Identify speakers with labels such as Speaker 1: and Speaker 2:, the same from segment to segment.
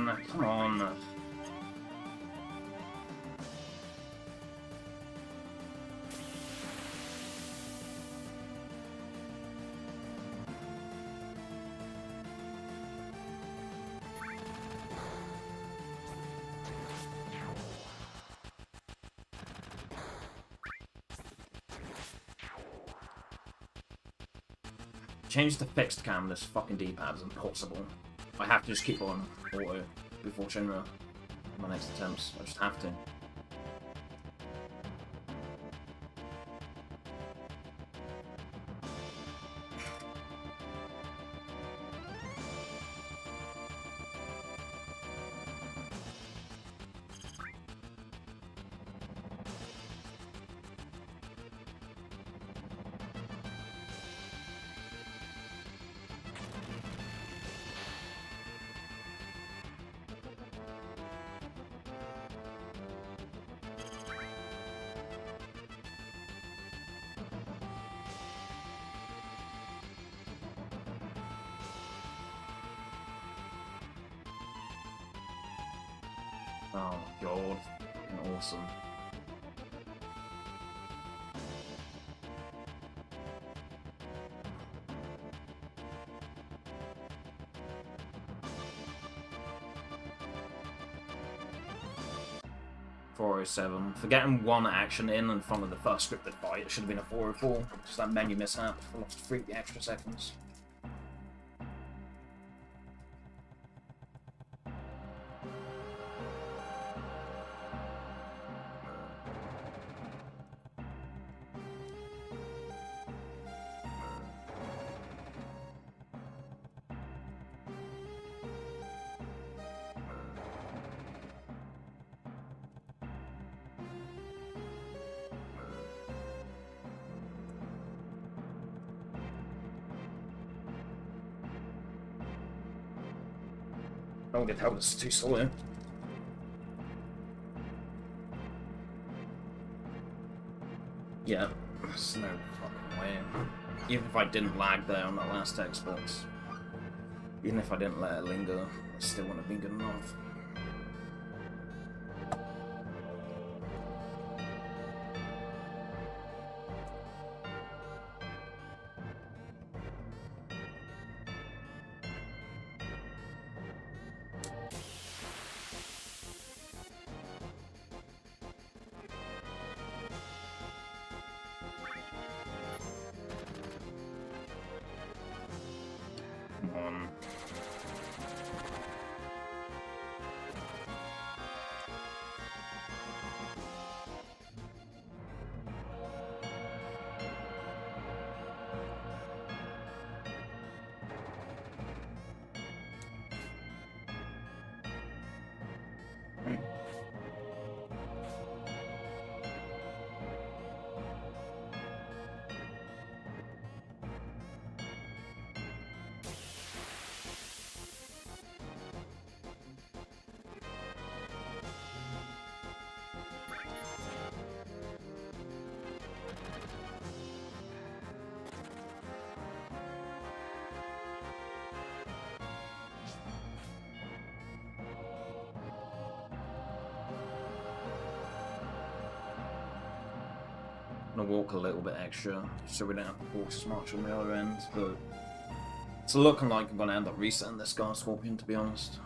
Speaker 1: man. Come on. Change to fixed cam, this fucking D-pad is impossible. I have to just keep on auto before Shinra in my next attempts. I just have to. Oh god, fucking awesome. $407. For getting one action in front of the first scripted fight, it should have been a 404. Just that menu mishap. I lost 3 extra seconds. Oh, the hell, this is too slow. Yeah, there's no fucking way. Even if I didn't lag there on that last Xbox, even if I didn't let it linger, it still wouldn't have been good enough. Come on. I'm gonna walk a little bit extra so we don't have to walk as much on the other end, but it's looking like I'm gonna end up resetting this Scar Scorpion, to be honest.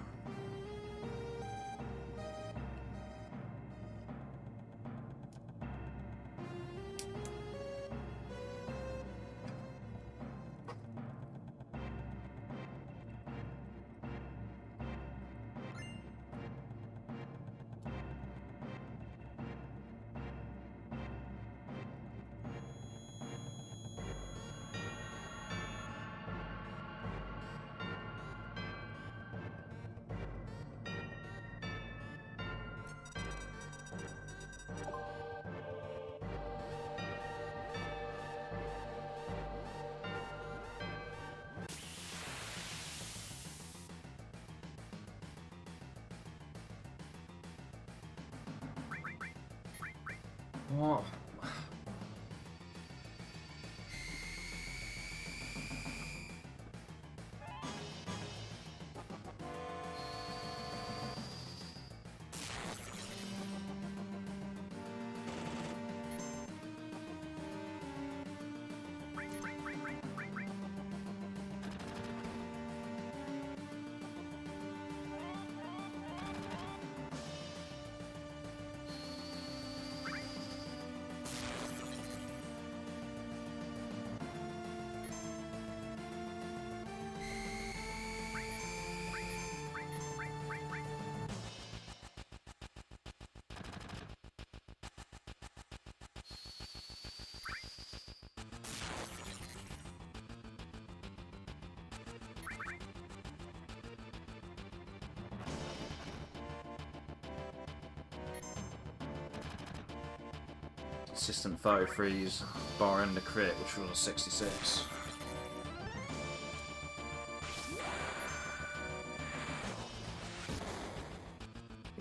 Speaker 1: What? consistent 33s, barring the crit, which was a 66.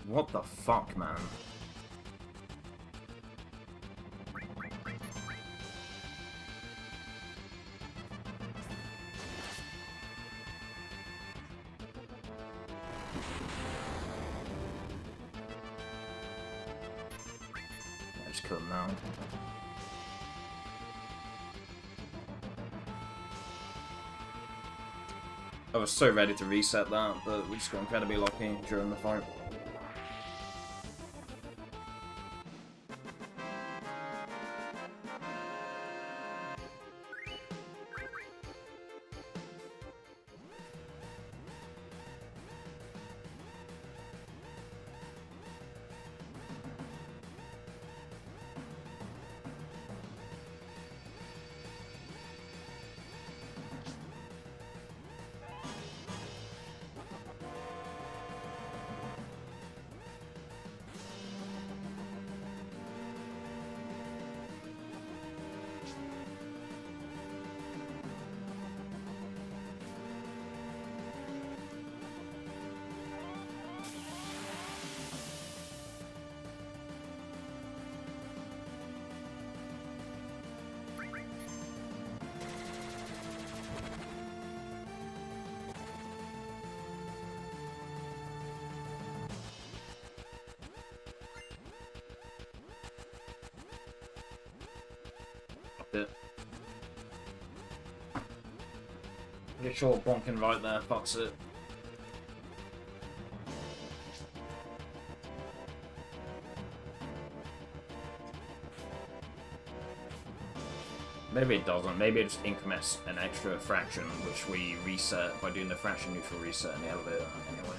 Speaker 1: What the fuck, man? I just killed him now. I was so ready to reset that, but we just got incredibly lucky during the fight. It. Pretty sure bonking right there fucks it. Maybe it doesn't. Maybe it just increments an extra fraction, which we reset by doing the fraction neutral reset in the elevator anyway.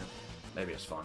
Speaker 1: Maybe it's fine.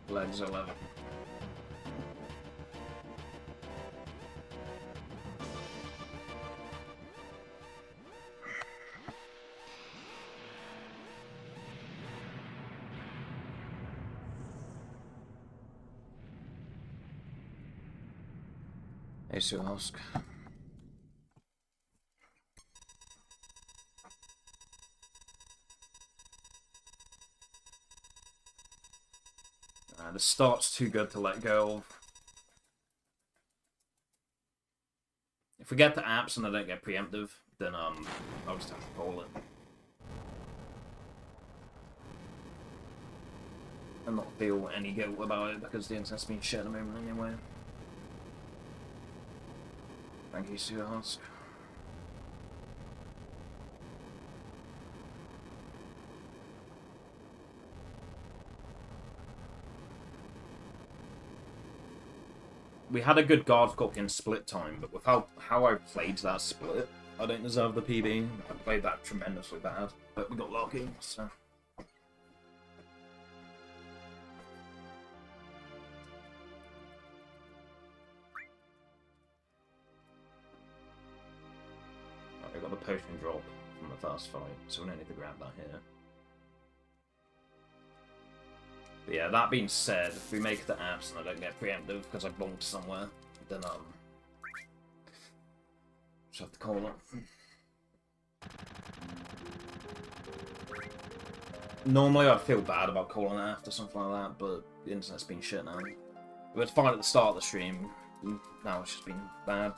Speaker 1: Legs 11. Hey, Suhosk. The start's too good to let go of. If we get the apps and they don't get preemptive, then I'll just have to call it. And not feel any guilt about it because the internet's been shit at the moment anyway. Thank you, Suhosk. We had a good guard cook in split time, but with how I played that split, I don't deserve the PB. I played that tremendously bad, but we got lucky, so... I got the potion drop from the first fight, so we don't need to grab that here. But yeah, that being said, if we make the apps and I don't get preemptive because I bonked somewhere, then just have to call it. Normally I'd feel bad about calling it after something like that, but the internet's been shit now. We had fine at the start of the stream, now it's just been bad.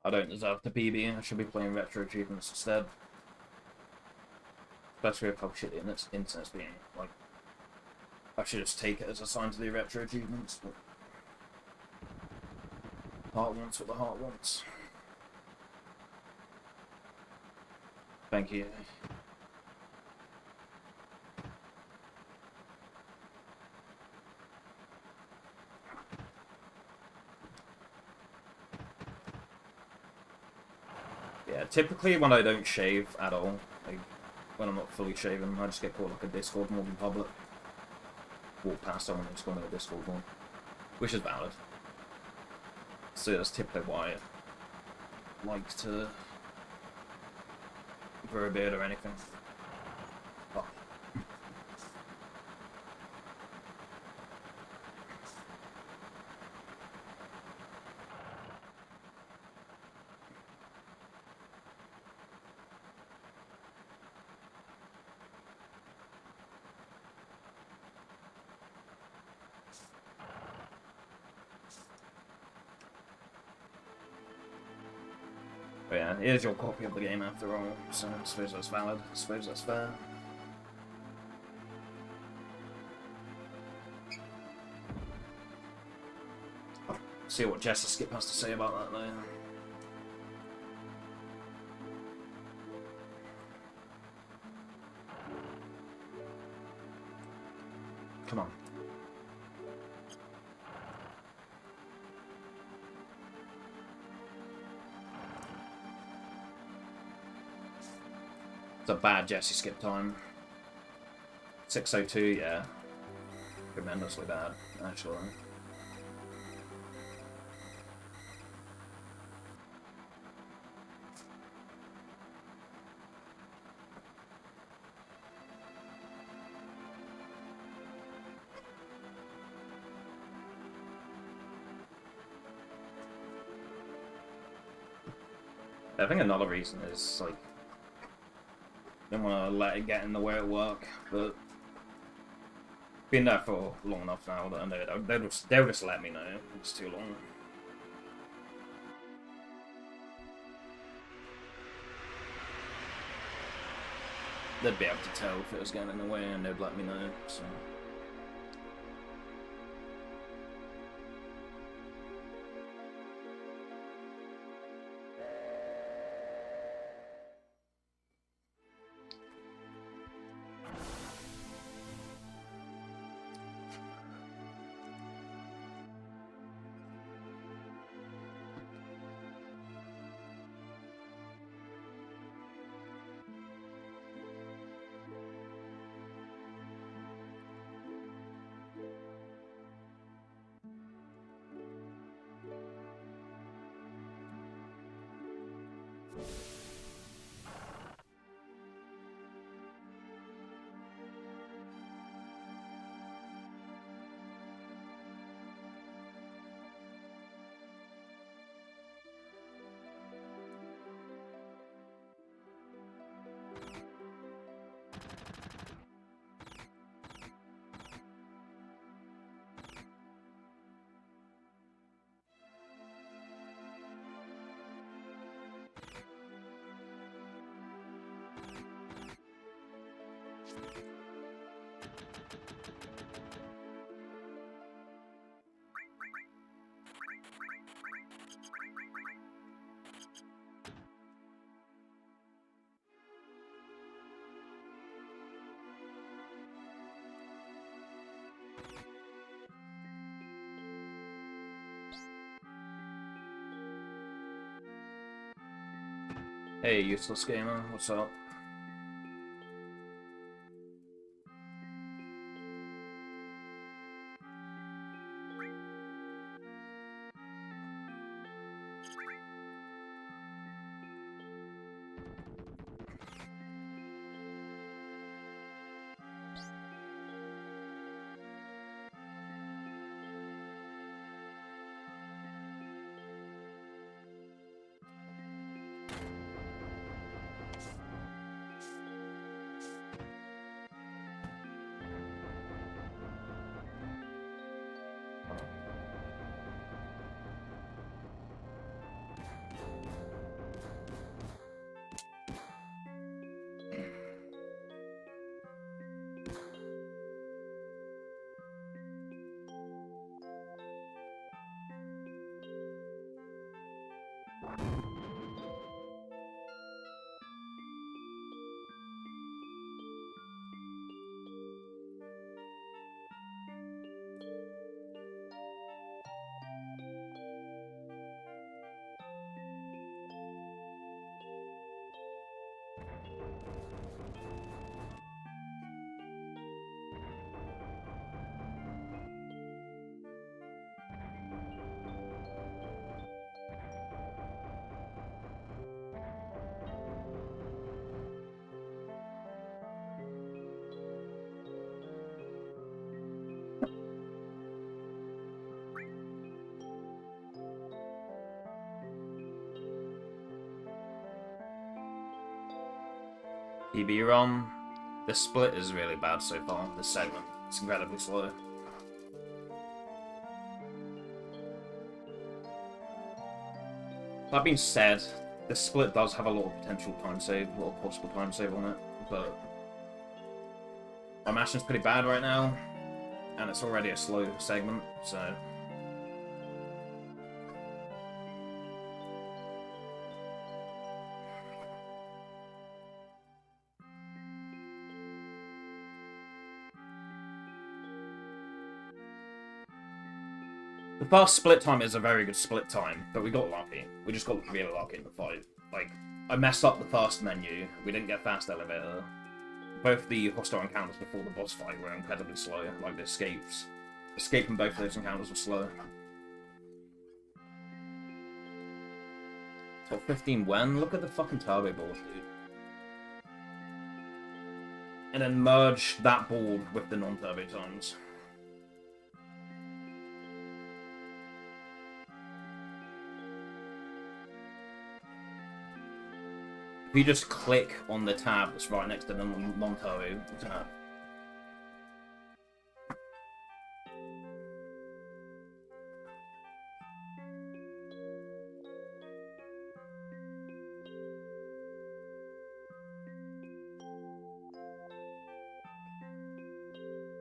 Speaker 1: I don't deserve the PB. I should be playing retro achievements instead. Especially if how shitty the internet's being. Like, I should just take it as a sign to the retro achievements. But heart wants what the heart wants. Thank you. Yeah, typically when I don't shave at all, like when I'm not fully shaven, I just get caught like a Discord more than public. Walk past someone and just go on a Discord one, which is valid. So that's typically why I like to grow a beard or anything. Oh. But yeah, here's your copy of the game after all, so I suppose that's valid. I suppose that's fair. See what Jester Skip has to say about that though. Come on. It's a bad Jesse Skip time. 6:02, yeah. Tremendously bad, actually. I think another reason is, like, I don't want to let it get in the way at work, but been there for long enough now that I know they'll just let me know if it's too long. They'd be able to tell if it was getting in the way and they'd let me know, so... Hey, useless gamer, what's up? PB run. The split is really bad so far, this segment. It's incredibly slow. That being said, the split does have a lot of potential time save, a lot of possible time save on it, but my mashing's pretty bad right now, and it's already a slow segment, so... The first split time is a very good split time, but we got lucky. We just got really lucky in the fight. Like, I messed up the first menu, we didn't get fast elevator. Both the hostile encounters before the boss fight were incredibly slow, like the escapes. Escaping both of those encounters was slow. Top 15 when? Look at the fucking turbo board, dude. And then merge that board with the non-turbo times. If you just click on the tab that's right next to the non-turbo tab.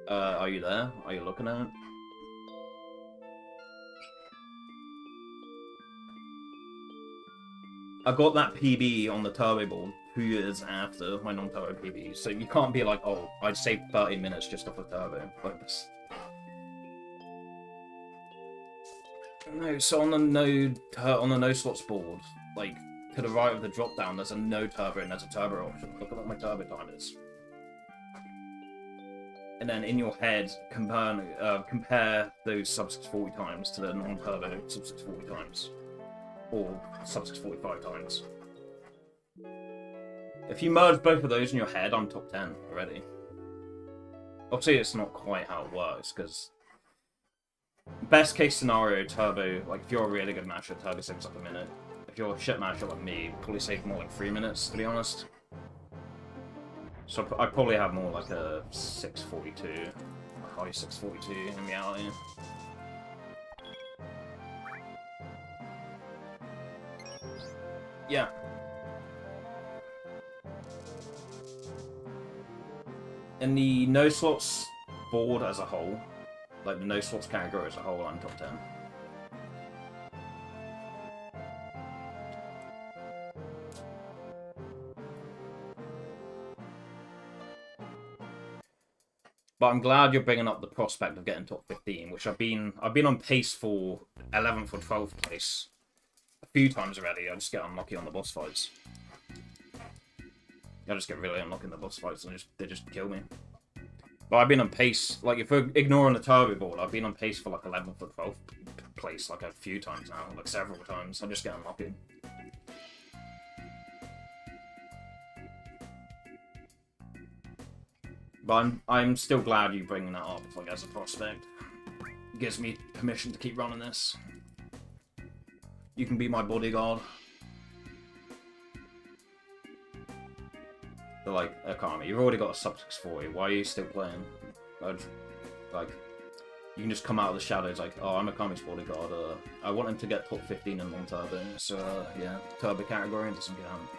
Speaker 1: Are you there? Are you looking at it? I got that PB on the turbo board 2 years after my non-turbo PB, so you can't be like, oh, I'd saved 30 minutes just off a turbo like this. No, so on the no slots board, like to the right of the drop down, there's a no turbo and there's a turbo option. Look at what my turbo time is. And then in your head, compare those sub 640 times to the non-turbo sub 640 times. Or sub 645 times. If you merge both of those in your head, I'm top 10 already. Obviously, it's not quite how it works, because best case scenario, turbo, like if you're a really good matcher, turbo saves like a minute. If you're a shit matcher like me, probably save more like 3 minutes, to be honest. So I probably have more like a 642, a high 642 in reality. Yeah. In the no slots board as a whole, like the no slots category as a whole, I'm top 10. But I'm glad you're bringing up the prospect of getting top 15, which I've been on pace for 11th or 12th place a few times already. I just get unlucky on the boss fights. I just get really unlucky in the boss fights and they just kill me. But I've been on pace, like if we're ignoring the turbo board, I've been on pace for like 11th or 12th place like a few times now, like several times. I just get unlucky. But I'm still glad you bringing that up, like as a prospect. It gives me permission to keep running this. You can be my bodyguard. They're like, Akami, you've already got a sub 640, why are you still playing? Like, you can just come out of the shadows like, oh, I'm Akami's bodyguard, I want him to get top 15 in non-turbo, so yeah, turbo category doesn't count.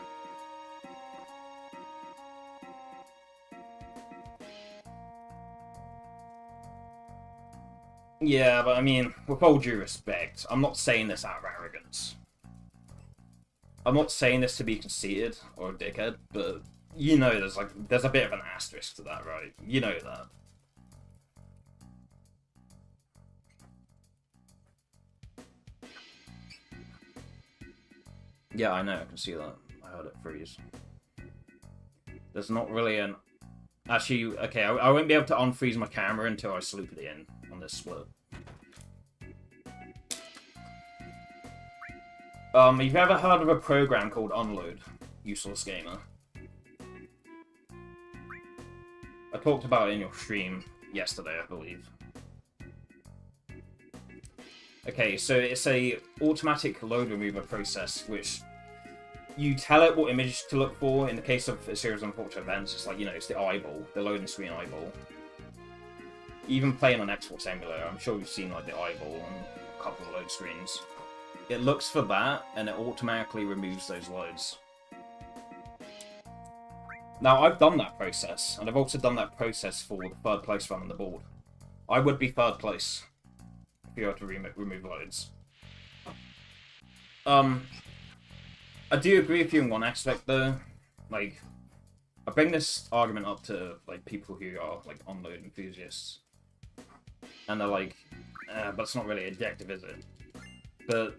Speaker 1: Yeah, but I mean, with all due respect, I'm not saying this out of arrogance. I'm not saying this to be conceited or a dickhead, but you know there's a bit of an asterisk to that, right? You know that. Yeah, I know, I can see that. I heard it freeze. There's not really an... Actually, okay, I won't be able to unfreeze my camera until I sloop it in on this split. Have you ever heard of a program called Unload? Useless Gamer. I talked about it in your stream yesterday, I believe. Okay, so it's a automatic load remover process which you tell it what image to look for. In the case of a series of unfortunate events, it's like, you know, it's the eyeball, the loading screen eyeball. Even playing on Xbox emulator, I'm sure you've seen like the eyeball on a couple of load screens. It looks for that, and it automatically removes those loads. Now, I've done that process, and I've also done that process for the third place run on the board. I would be third place if you were to remove loads. I do agree with you in one aspect, though. Like, I bring this argument up to like people who are like on-load enthusiasts, and they're like, "But it's not really objective, is it?" But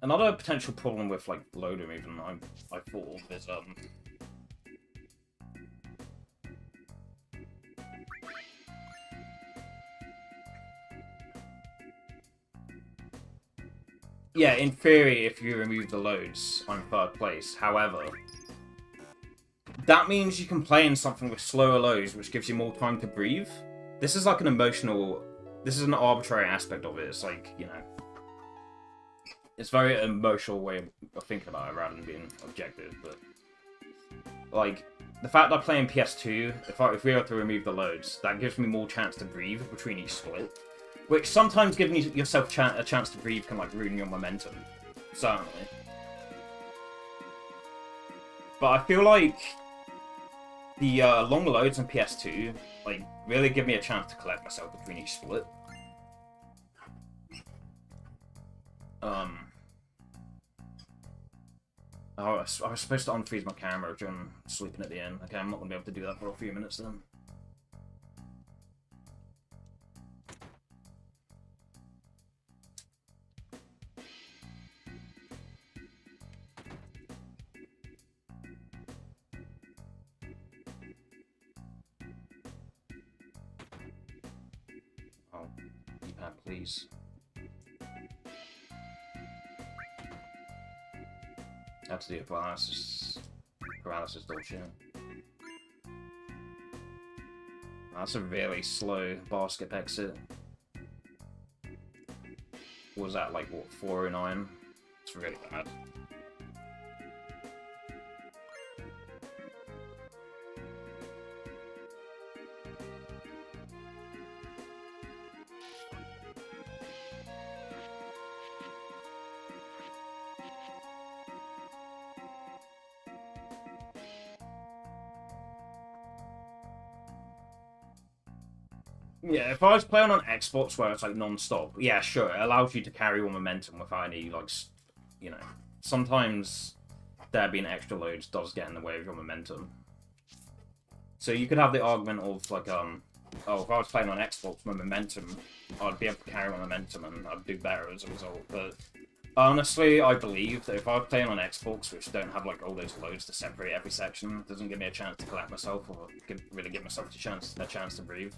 Speaker 1: another potential problem with like load removal, I thought of is yeah, in theory, if you remove the loads, I'm third place. However, that means you can play in something with slower loads, which gives you more time to breathe. This is like an emotional... This is an arbitrary aspect of it. It's like, you know... It's a very emotional way of thinking about it rather than being objective, but... Like, the fact that I play in PS2, if we were to remove the loads, that gives me more chance to breathe between each split. Which sometimes giving yourself a chance to breathe can like ruin your momentum. Certainly. But I feel like the long loads in PS2 like really give me a chance to collect myself between each split. I was supposed to unfreeze my camera during sleeping at the end. Okay, I'm not going to be able to do that for a few minutes then. Oh, D-pad, please. I have to do it paralysis bullshit. That's a really slow bar skip exit. What was that, like, what, 409? It's really bad. Yeah, if I was playing on Xbox where it's like non-stop, yeah, sure, it allows you to carry your momentum without any, like, you know, sometimes there being extra loads does get in the way of your momentum. So you could have the argument of, like, oh, if I was playing on Xbox, my momentum, I'd be able to carry my momentum and I'd do better as a result, but honestly, I believe that if I was playing on Xbox, which don't have, like, all those loads to separate every section, doesn't give me a chance to collect myself or really give myself a chance to breathe.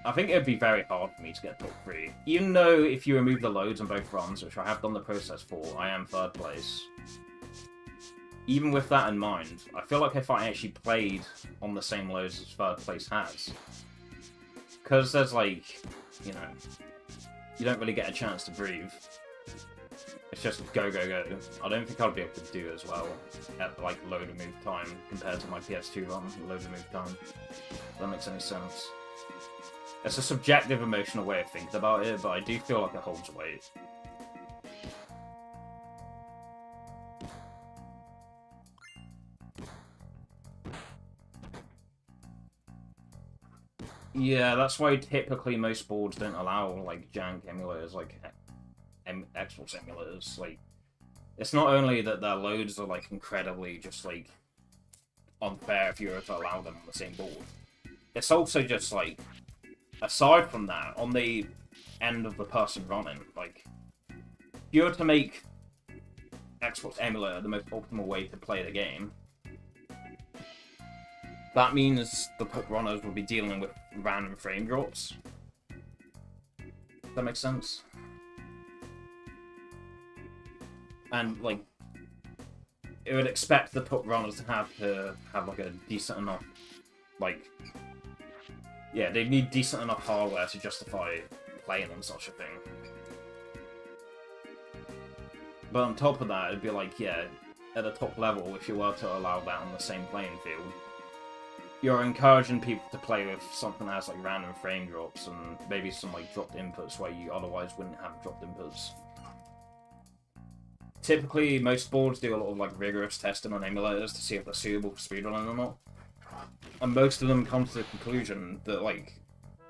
Speaker 1: I think it would be very hard for me to get top 3. Even though if you remove the loads on both runs, which I have done the process for, I am third place. Even with that in mind, I feel like if I actually played on the same loads as third place has, because there's like, you know, you don't really get a chance to breathe. It's just go, go, go. I don't think I'd be able to do as well at like load and move time compared to my PS2 run, load and move time. If that makes any sense. It's a subjective, emotional way of thinking about it, but I do feel like it holds weight. Yeah, that's why typically most boards don't allow, like, jank emulators, like Xbox emulators. Like, it's not only that their loads are, like, incredibly just, like, unfair if you were to allow them on the same board. It's also just, like, aside from that, on the end of the person running, like, if you were to make Xbox emulator the most optimal way to play the game, that means the runners will be dealing with random frame drops. Does that make sense? And, like, it would expect the runners to have like, a decent enough, like, yeah, they need decent enough hardware to justify playing on such a thing. But on top of that, it'd be like, yeah, at the top level, if you were to allow that on the same playing field, you're encouraging people to play with something that has like random frame drops and maybe some like dropped inputs where you otherwise wouldn't have dropped inputs. Typically, most boards do a lot of like rigorous testing on emulators to see if they're suitable for speedrunning or not. And most of them come to the conclusion that like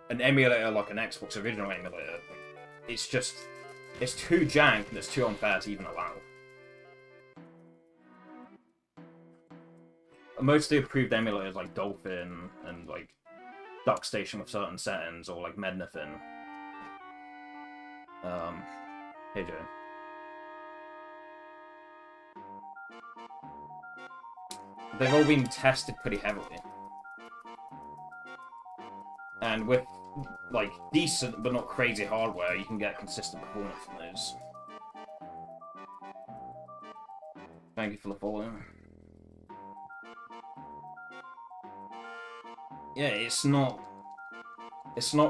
Speaker 1: an emulator like an Xbox original emulator, it's too jank and it's too unfair to even allow. Most of the approved emulators like Dolphin and like DuckStation with certain settings, or like Mednafin. Hey Joe. They've all been tested pretty heavily. And with like decent but not crazy hardware, you can get consistent performance from those. Thank you for the follow. Yeah, it's not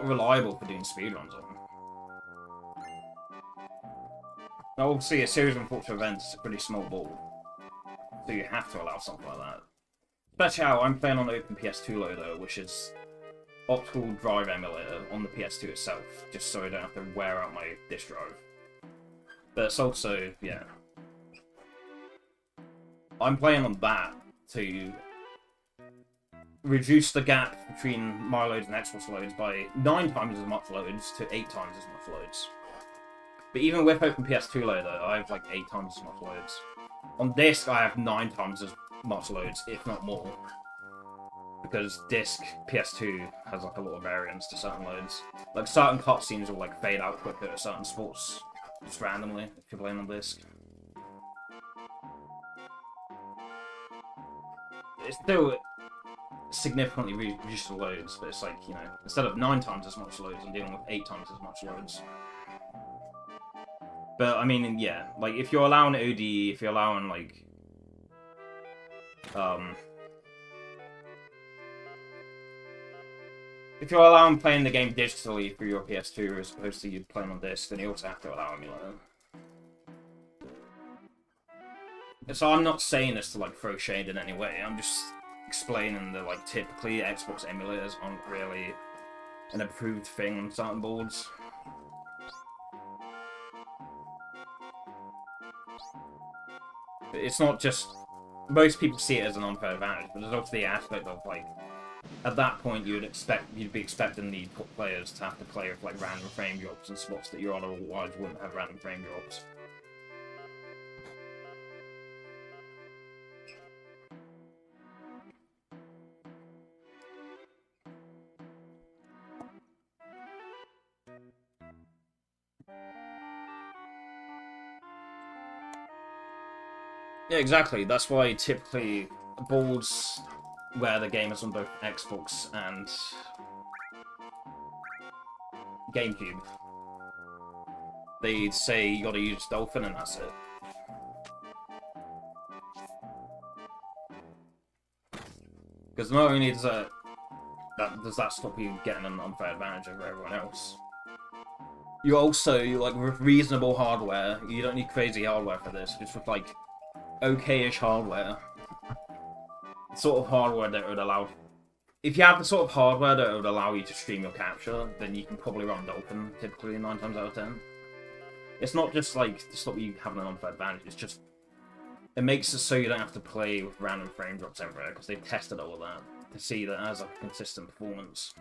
Speaker 1: reliable for doing speedruns on. Now, obviously, a series of unfortunate events is a pretty small board, so you have to allow something like that. Especially how I'm playing on Open PS2 loader, which is optical drive emulator on the PS2 itself, just so I don't have to wear out my disk drive. But it's also, yeah, I'm playing on that to reduce the gap between my loads and Xbox loads by 9 times as much loads to 8 times as much loads. But even with Open PS2 loader, I have like 8 times as much loads. On disk, I have 9 times as much loads, if not more. Because disk PS2 has like a lot of variance to certain loads. Like certain cutscenes will like fade out quicker at certain spots, just randomly, if you're playing on disk. It's still significantly reduced the loads, but it's like, you know, instead of 9 times as much loads, I'm dealing with 8 times as much loads. But, I mean, yeah, like, if you're allowing ODE, if you're allowing, like, if you're allowing playing the game digitally through your PS2 as opposed to you playing on disc, then you also have to allow emulator. So I'm not saying this to, like, throw shade in any way, I'm just explaining that, like, typically Xbox emulators aren't really an approved thing on certain boards. It's not just... Most people see it as an unfair advantage, but there's also the aspect of, like, at that point you'd be expecting the top players to have to play with, like, random frame drops in spots that you otherwise wouldn't have random frame drops. Yeah, exactly. That's why typically boards where the game is on both Xbox and GameCube, they'd say you gotta use Dolphin and that's it. Because not only does that stop you getting an unfair advantage over everyone else, you also, like, with reasonable hardware, you don't need crazy hardware for this, just with, like, okay-ish hardware. The sort of hardware that would allow... If you have the sort of hardware that would allow you to stream your capture, then you can probably run Dolphin, typically 9 times out of 10. It's not just, like, to stop you having an unfair advantage, it's just... It makes it so you don't have to play with random frame drops everywhere, because they've tested all of that, to see that it has, like, a consistent performance.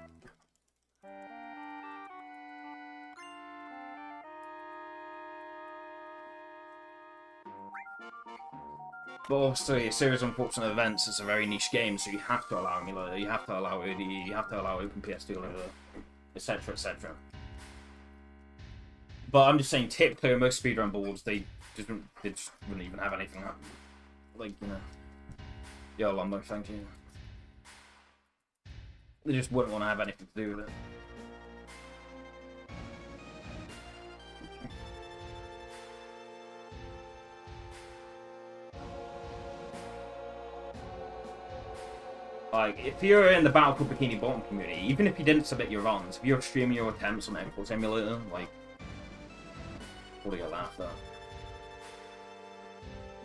Speaker 1: But obviously, a series of unfortunate events is a very niche game, so you have to allow emulator, you have to allow ODE, you have to allow Open PS2 loader, etc, etc. But I'm just saying, typically, on most speedrun boards, they just wouldn't even have anything up. Like, you know... Yo, Lumbo, thank you. They just wouldn't want to have anything to do with it. Like, if you're in the Battlefield Bikini Bottom community, even if you didn't submit your runs, if you're streaming your attempts on Xbox emulator, like, what do you laugh at?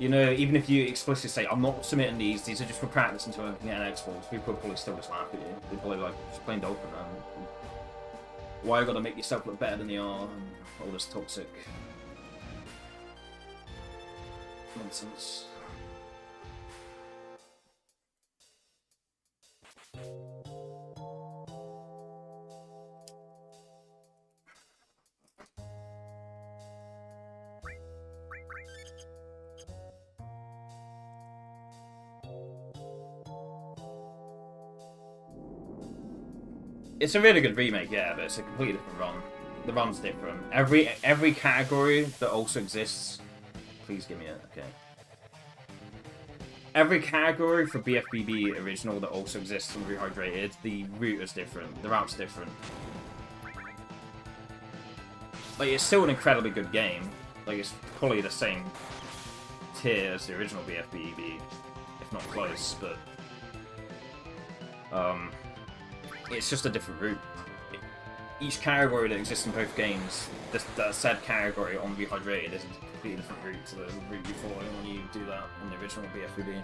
Speaker 1: You know, even if you explicitly say, I'm not submitting these are just for practice until I can get an export, people will probably still just laugh at you. They're probably like, just plain dope, man. Why you gotta make yourself look better than you are, and all this toxic nonsense. It's a really good remake, yeah, but it's a completely different run. The run's different. Every category that also exists... Please give me it, okay. Every category for BFBB original that also exists on Rehydrated, the route is different. The route's different. Like, it's still an incredibly good game. Like, it's probably the same tier as the original BFBB, if not close, but... it's just a different route. Each category that exists in both games, that said category on Rehydrated is a completely different route to the route you follow when you do that on the original BFBB.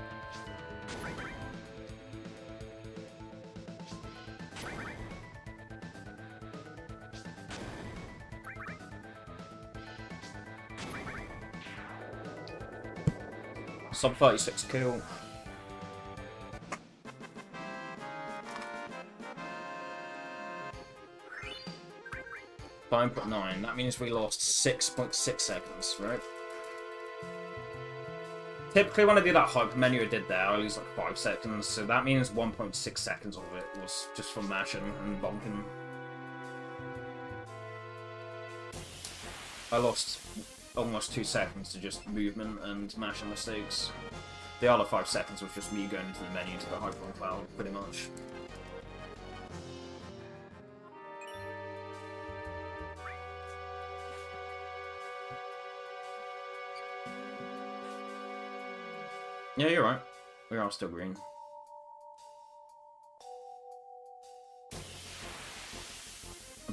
Speaker 1: Sub 36 kill. 9.9, that means we lost 6.6 seconds, right? Typically when I do that hype menu I did there, I lose like 5 seconds, so that means 1.6 seconds of it was just from mashing and bonking. I lost almost 2 seconds to just movement and mashing mistakes. The other 5 seconds was just me going into the menu to the hyper cloud, pretty much. Yeah, you're right. We are still green.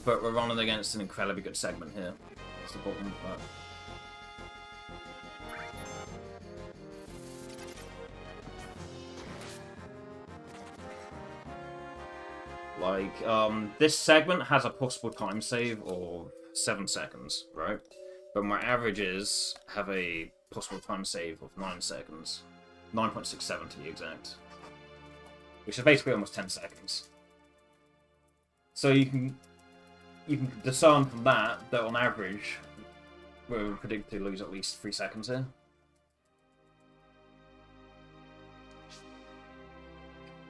Speaker 1: But we're running against an incredibly good segment here. That's the bottom of that. Like, this segment has a possible time save of 7 seconds, right? But my averages have a possible time save of 9 seconds. 9.67 to be exact. Which is basically almost 10 seconds. So you can discern from that on average we're predicted to lose at least 3 seconds here.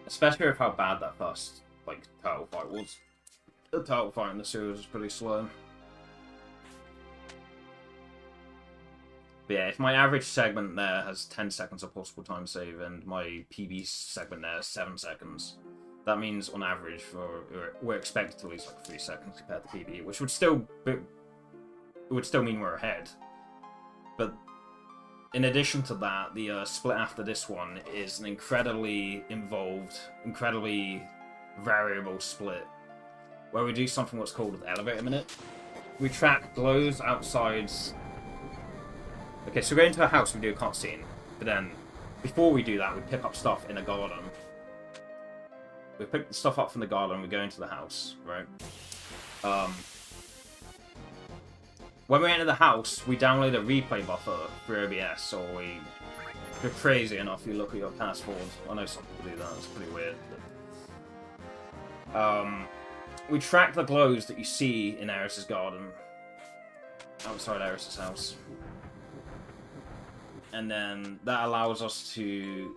Speaker 1: Especially with how bad that first turtle fight was. The turtle fight in the series was pretty slow. But yeah, if my average segment there has 10 seconds of possible time save and my PB segment there is 7 seconds, that means on average we're expected to lose like 3 seconds compared to PB, which would still mean we're ahead. But in addition to that, the split after this one is an incredibly involved, incredibly variable split, where we do something what's called an elevator minute. We track glows outside. Okay, so we go into a house, we do a cutscene, but then before we do that, we pick up stuff in a garden. We pick the stuff up from the garden, we go into the house, right? When we enter the house, we download a replay buffer for OBS, or if you're crazy enough, you look at your passport. I know some people do that, it's pretty weird. But, we track the glows that you see in Eris's garden, outside Eris's house. And then that allows us to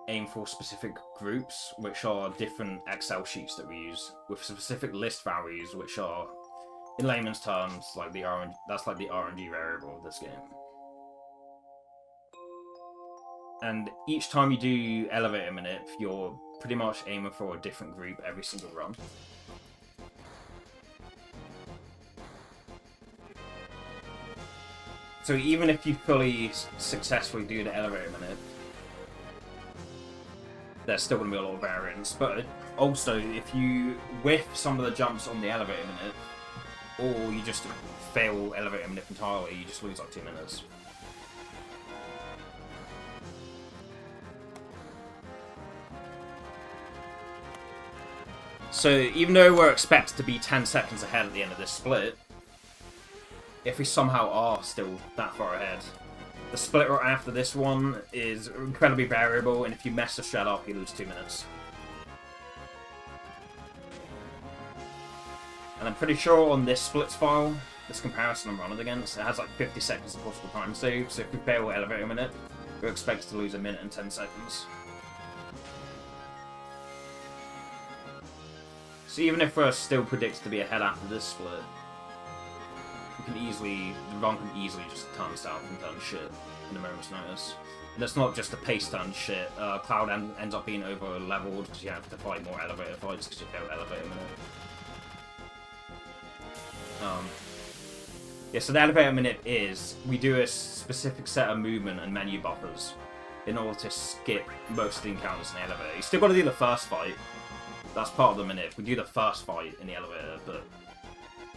Speaker 1: aim for specific groups, which are different Excel sheets that we use, with specific list values, which are, in layman's terms, like the RNG, that's like the RNG variable of this game. And each time you do elevator minute, you're pretty much aiming for a different group every single run. So even if you fully successfully do the elevator minute, there's still going to be a lot of variance. But also, if you whiff some of the jumps on the elevator minute, or you just fail elevator minute entirely, you just lose like 2 minutes. So even though we're expected to be 10 seconds ahead at the end of this split, if we somehow are still that far ahead, the split right after this one is incredibly variable, and if you mess the strat up, you lose 2 minutes. And I'm pretty sure on this splits file, this comparison I'm running against, it has like 50 seconds of possible time save, so if we fail elevator minute, we're expected to lose 1 minute and 10 seconds. So even if we're still predicted to be ahead after this split, the run can easily just turn south and turn shit in a moment's notice. And it's not just a pace turn shit. Cloud ends up being over leveled because you have to fight more elevator fights because you fail elevator minute. Yeah, so the elevator minute is we do a specific set of movement and menu buffers in order to skip most of the encounters in the elevator. You still got to do the first fight. That's part of the minute. We do the first fight in the elevator, but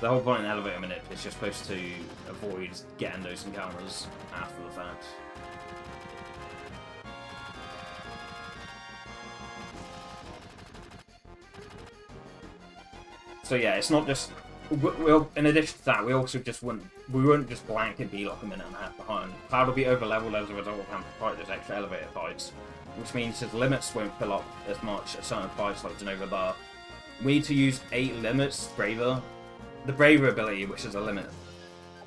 Speaker 1: the whole point in the elevator minute is you're supposed to avoid getting those encounters after the fact. So yeah, it's not just. In addition to that, we also just wouldn't just blanket be like 1.5 minutes behind. Cloud will be over leveled as a result of having to fight those extra elevator fights, which means his limits won't fill up as much at certain fights like Genova Bar. We need to use 8 limits, Braver. The Braver ability, which is a limit.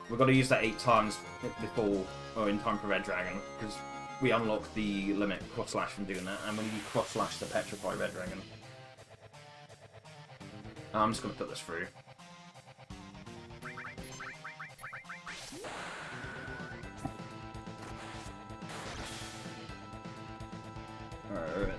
Speaker 1: We've got to use that 8 times before, or in time for Red Dragon, because we unlock the limit cross slash from doing that, and when you cross slash the Petrify Red Dragon. I'm just going to put this through. Alright.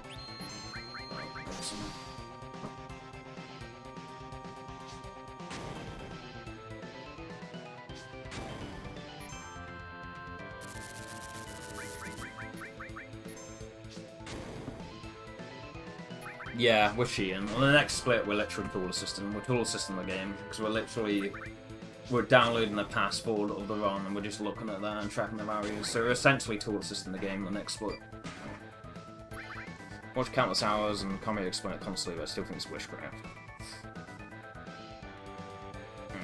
Speaker 1: Yeah, we're cheating. On the next split, we're literally tool assisting. We're tool assisting the game because we're downloading the pass forward of the run and we're just looking at that and tracking the values. So we're essentially tool assisting the game on the next split. Watch countless hours and can't really explain it constantly, but I still think it's witchcraft.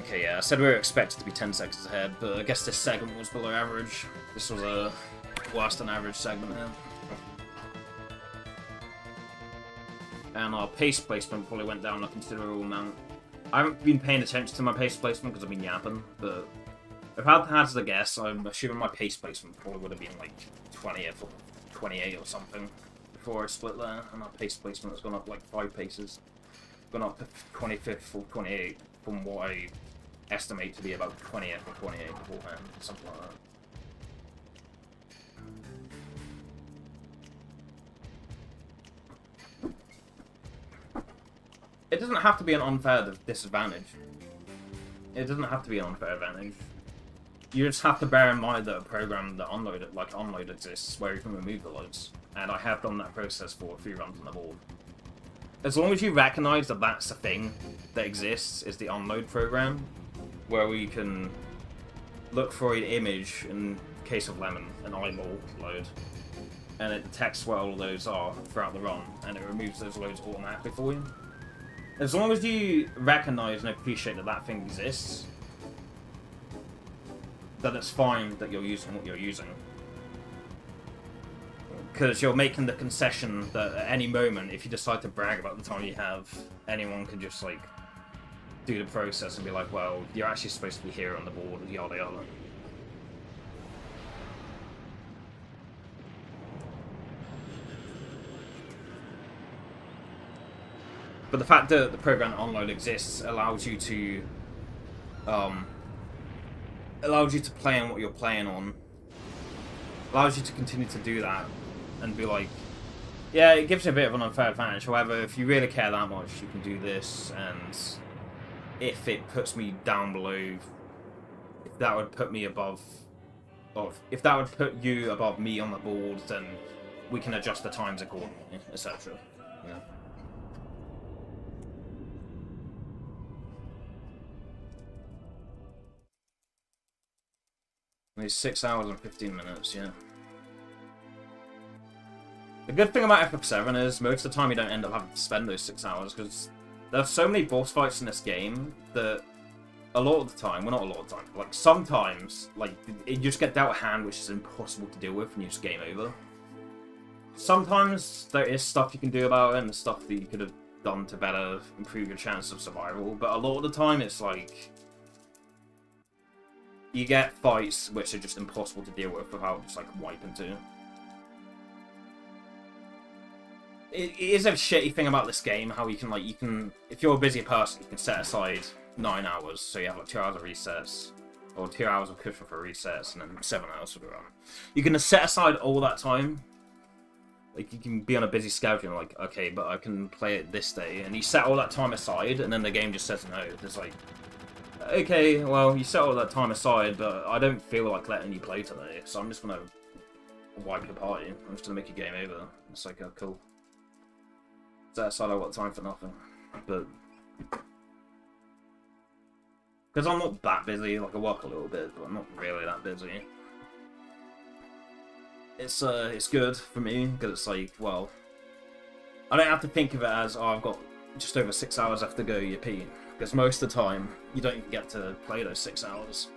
Speaker 1: Okay, yeah, I said we were expected to be 10 seconds ahead, but I guess this segment was below average. This was a worse than average segment here. And our pace placement probably went down a considerable amount. I haven't been paying attention to my pace placement because I've been yapping, but if I had to guess, I'm assuming my pace placement probably would have been like 20th or 28 or something before I split there, and our pace placement has gone up like 5 paces. Gone up to 25th or 28th from what I estimate to be about 20th or 28th beforehand, something like that. It doesn't have to be an unfair disadvantage. It doesn't have to be an unfair advantage. You just have to bear in mind that a program that unload exists where you can remove the loads. And I have done that process for a few runs on the board. As long as you recognize that that's a thing that exists, is the unload program, where we can look for an image, in case of Lemon, an eyeball load, and it detects where all those are throughout the run, and it removes those loads automatically for you. As long as you recognize and appreciate that that thing exists, then it's fine that you're using what you're using. Because you're making the concession that at any moment, if you decide to brag about the time you have, anyone can just, like, do the process and be like, well, you're actually supposed to be here on the board, yada yada. But the fact that the program unload exists allows you to play on what you're playing on. Allows you to continue to do that and be like, yeah, it gives you a bit of an unfair advantage. However, if you really care that much, you can do this, and if it puts me down below, if that would put me above, or if that would put you above me on the board, then we can adjust the times accordingly, etc. Yeah. It's 6 hours and 15 minutes, yeah. The good thing about FF7 is most of the time you don't end up having to spend those 6 hours, because there's so many boss fights in this game that a lot of the time, well not a lot of the time, but like sometimes, like you just get dealt a hand which is impossible to deal with and you just game over. Sometimes there is stuff you can do about it and the stuff that you could have done to better improve your chance of survival, but a lot of the time it's like you get fights which are just impossible to deal with without just like wiping to. It is a shitty thing about this game how you can if you're a busy person you can set aside 9 hours, so you have like 2 hours of resets or 2 hours of cushion for resets and then 7 hours for the run. You can set aside all that time. Like, you can be on a busy schedule, like, okay, but I can play it this day. And you set all that time aside, and then the game just says no. It's like, okay, well, you set all that time aside, but I don't feel like letting you play today, so I'm just going to wipe your party. I'm just going to make your game over. It's like, oh, cool. Set aside all that time for nothing. But because I'm not that busy, like, I work a little bit, but I'm not really that busy. It's good for me, because it's like, well, I don't have to think of it as, oh, I've got just over 6 hours left to go, yippee. Because most of the time, you don't even get to play those 6 hours.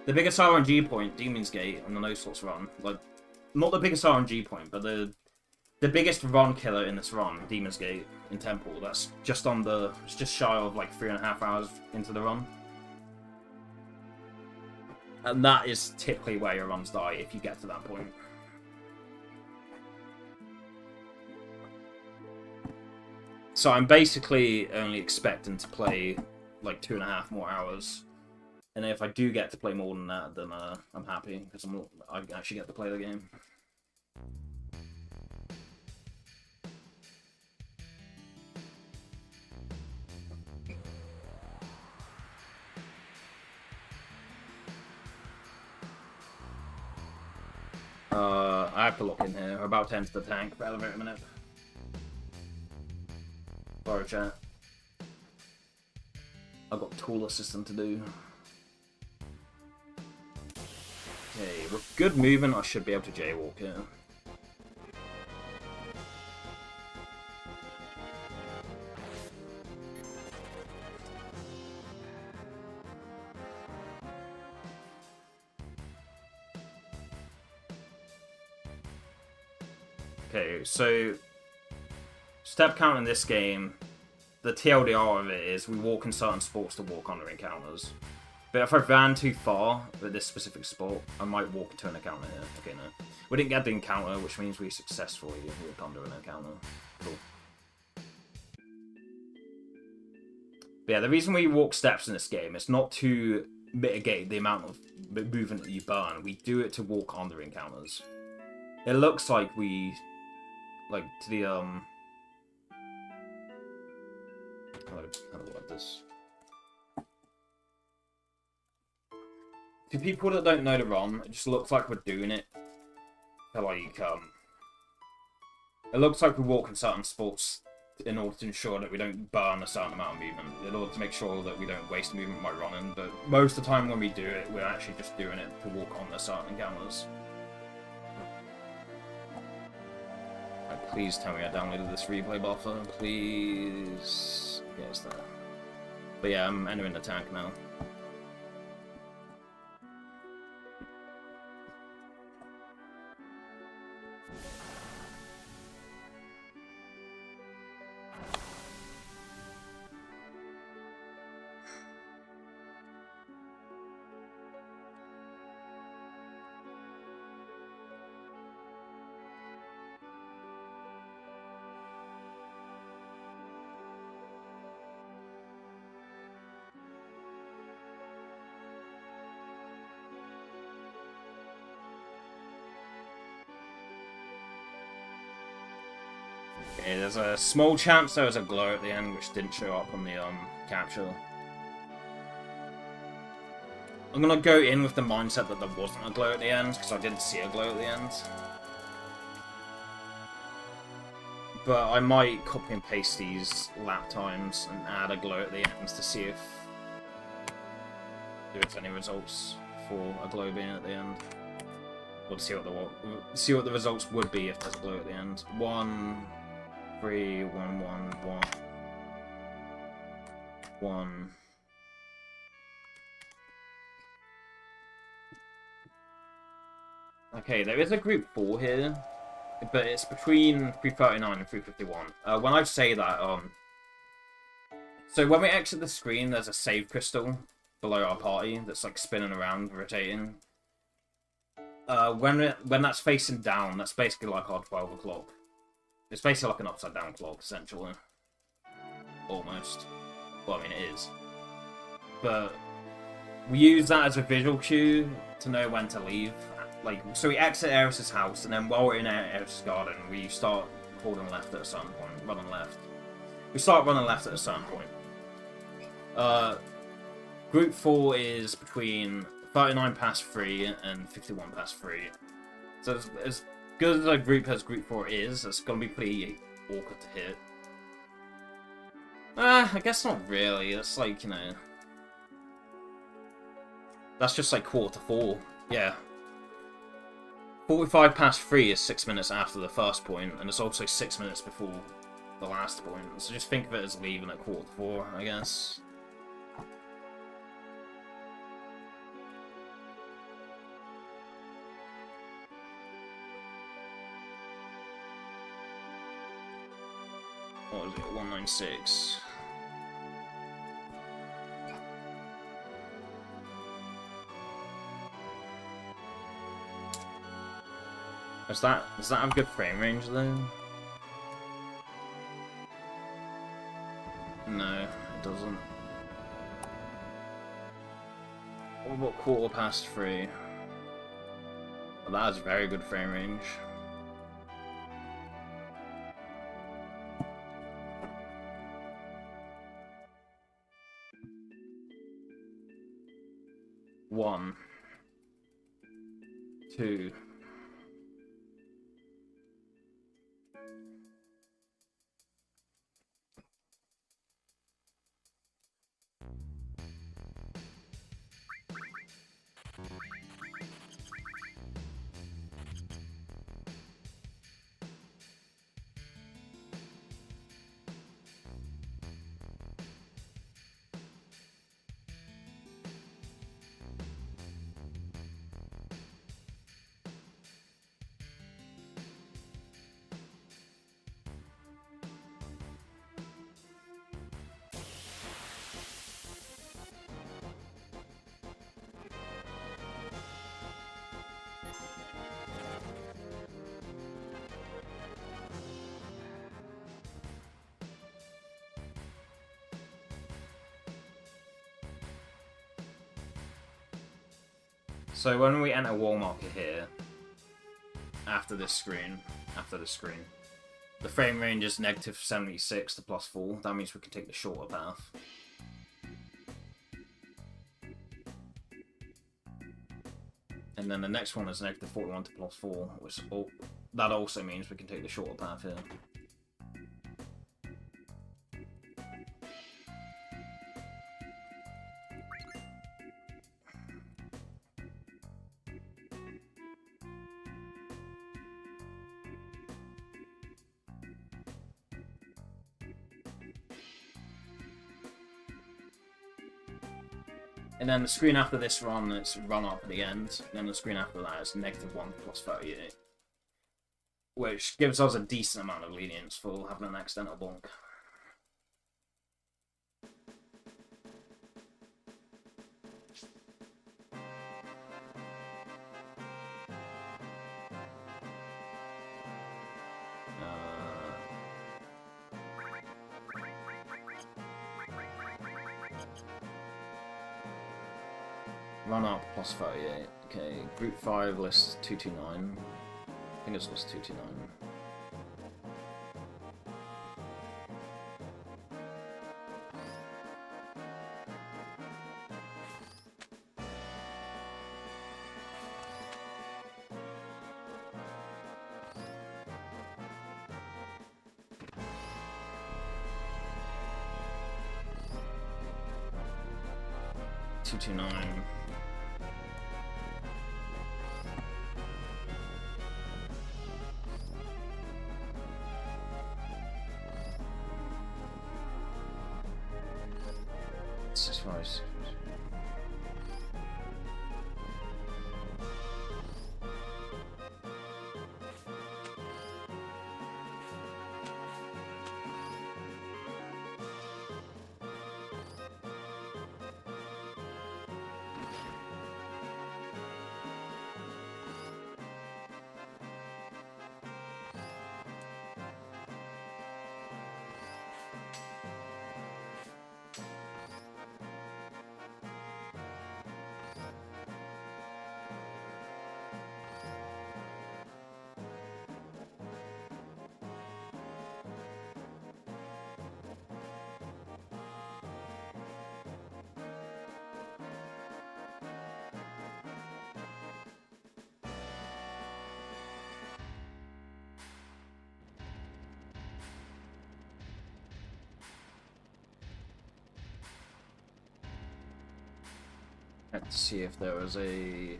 Speaker 1: The biggest RNG point, Demon's Gate, on the No Sorts run, like, not the biggest RNG point, but the biggest run killer in this run, Demon's Gate, in Temple, that's just on the, it's just shy of like 3.5 hours into the run. And that is typically where your runs die, if you get to that point. So I'm basically only expecting to play like 2.5 more hours. And if I do get to play more than that, then I'm happy, because I actually get to play the game. I have to look in here. We're about to enter the tank. Elevator a minute. Sorry, chat. I've got tool assistant to do. Okay, with good movement, I should be able to jaywalk here. Okay, so step count in this game, the TLDR of it is we walk in certain spots to walk under encounters. But if I ran too far with this specific spot, I might walk into an encounter here. Okay, no. We didn't get the encounter, which means we successfully walked under an encounter. Cool. But yeah, the reason we walk steps in this game is not to mitigate the amount of movement that you burn. We do it to walk under encounters. It looks like we... like, to the, how do I word this? To people that don't know the ROM, it just looks like we're doing it for, like, it looks like we walk in certain spots in order to ensure that we don't burn a certain amount of movement, in order to make sure that we don't waste movement by running, but most of the time when we do it, we're actually just doing it to walk on the certain encounters. Please tell me I downloaded this replay buffer. Please. Yeah, it's there. But yeah, I'm entering the tank now. Okay, there's a small chance there was a glow at the end, which didn't show up on the capture. I'm gonna go in with the mindset that there wasn't a glow at the end, because I didn't see a glow at the end. But I might copy and paste these lap times and add a glow at the end to see if there's any results for a glow being at the end. Or to see what the results would be if there's a glow at the end. 1, 3, 1, 1, 1. 1. Okay, there is a group 4 here, but it's between 339 and 351. When I say that, so when we exit the screen, there's a save crystal below our party that's like spinning around, rotating. When that's facing down, that's basically like our 12 o'clock. It's basically like an upside down clock, essentially. Almost. Well, I mean, it is. But we use that as a visual cue to know when to leave. Like, so we exit Eris's house, and then while we're in Eris's garden, we start holding left at a certain point, running left. We start running left at a certain point. Group 4 is between 39 past 3 and 51 past 3. So as good as a group as Group 4 is, it's going to be pretty awkward to hit. I guess not really. It's like, you know... That's just like 4:45. Yeah. 45 past 3 is 6 minutes after the first point, and it's also 6 minutes before the last point. So just think of it as leaving at 4:45, I guess. What was it? 196. Does that have good frame range though? No, it doesn't. What about 3:15? Well, that has very good frame range. One. 2. So when we enter wall marker here, after the screen, the frame range is -76 to +4. That means we can take the shorter path. And then the next one is -41 to +4, which that also means we can take the shorter path here. And then the screen after this run, it's run up at the end. And then the screen after that is -1 +38. Which gives us a decent amount of lenience for having an accidental bonk. Run up +38. Okay, Group 5 lists 229. I think it's list 229. It's just one of those. Let's see if there was a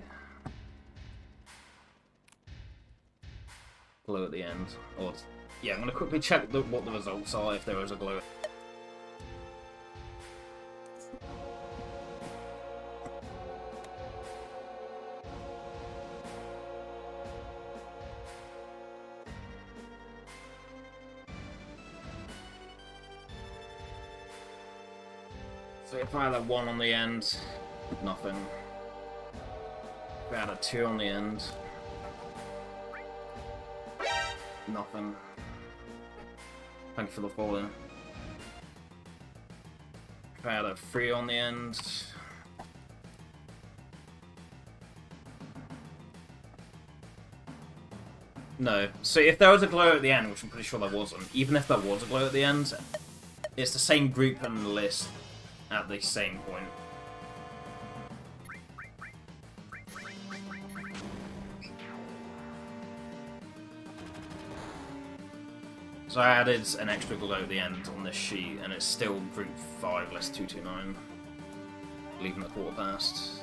Speaker 1: glow at the end. Or yeah, I'm gonna quickly check what the results are if there was a glow. So if I had a 1 on the end, nothing. If I had a 2 on the end, nothing. Thank you for the follow. If I had a 3 on the end, no. So if there was a glow at the end, which I'm pretty sure there wasn't, even if there was a glow at the end, it's the same group and list at the same point. So I added an extra glow at the end on this sheet, and it's still group 5 less 229, leaving the quarter past.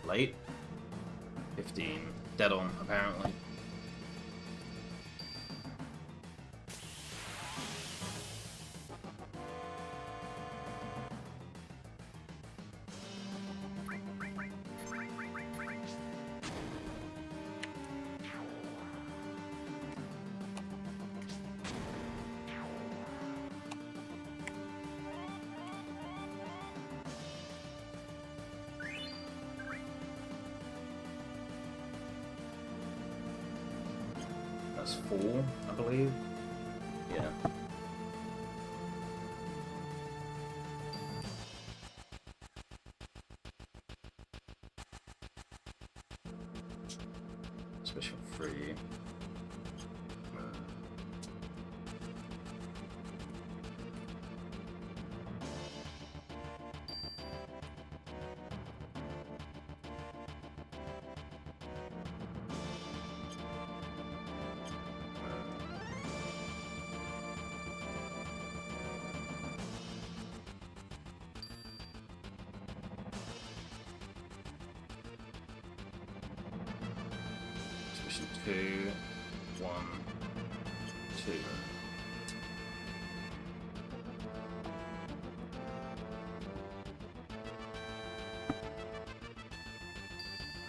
Speaker 1: Late. 15. Dead on, apparently. That's 4, I believe. Yeah. Special 3. Special 2, 1, 2.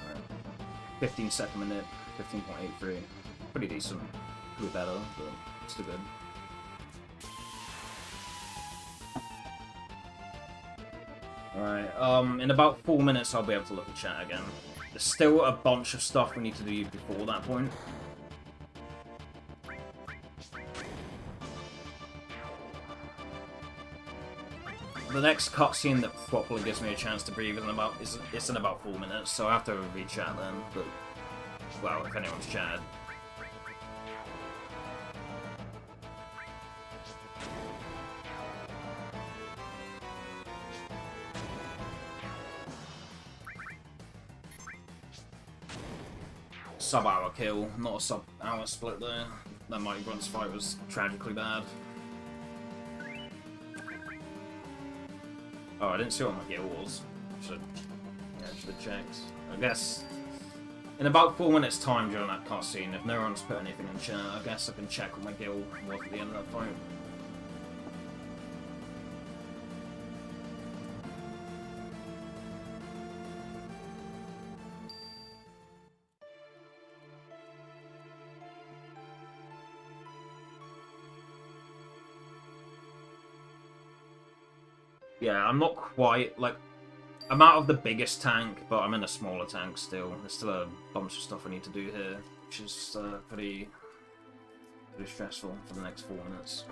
Speaker 1: Alright. 15-second minute, 15.83. Pretty decent. Could be better, but still good. Alright, in about 4 minutes I'll be able to look at chat again. There's still a bunch of stuff we need to do before that point. the next cutscene that properly gives me a chance to breathe is in about 4 minutes, so I have to re-chat then. But well, if anyone's chatted. Sub-hour kill, not a sub-hour split there. That Mighty Grunts fight was tragically bad. Oh, I didn't see what my gear was. Should have checked. I guess in about 4 minutes time during that cutscene, if no one's put anything in chat, I guess I can check what my gear was at the end of that fight. Yeah, I'm not quite, like, I'm out of the biggest tank, but I'm in a smaller tank still. There's still a bunch of stuff I need to do here, which is pretty stressful for the next 4 minutes.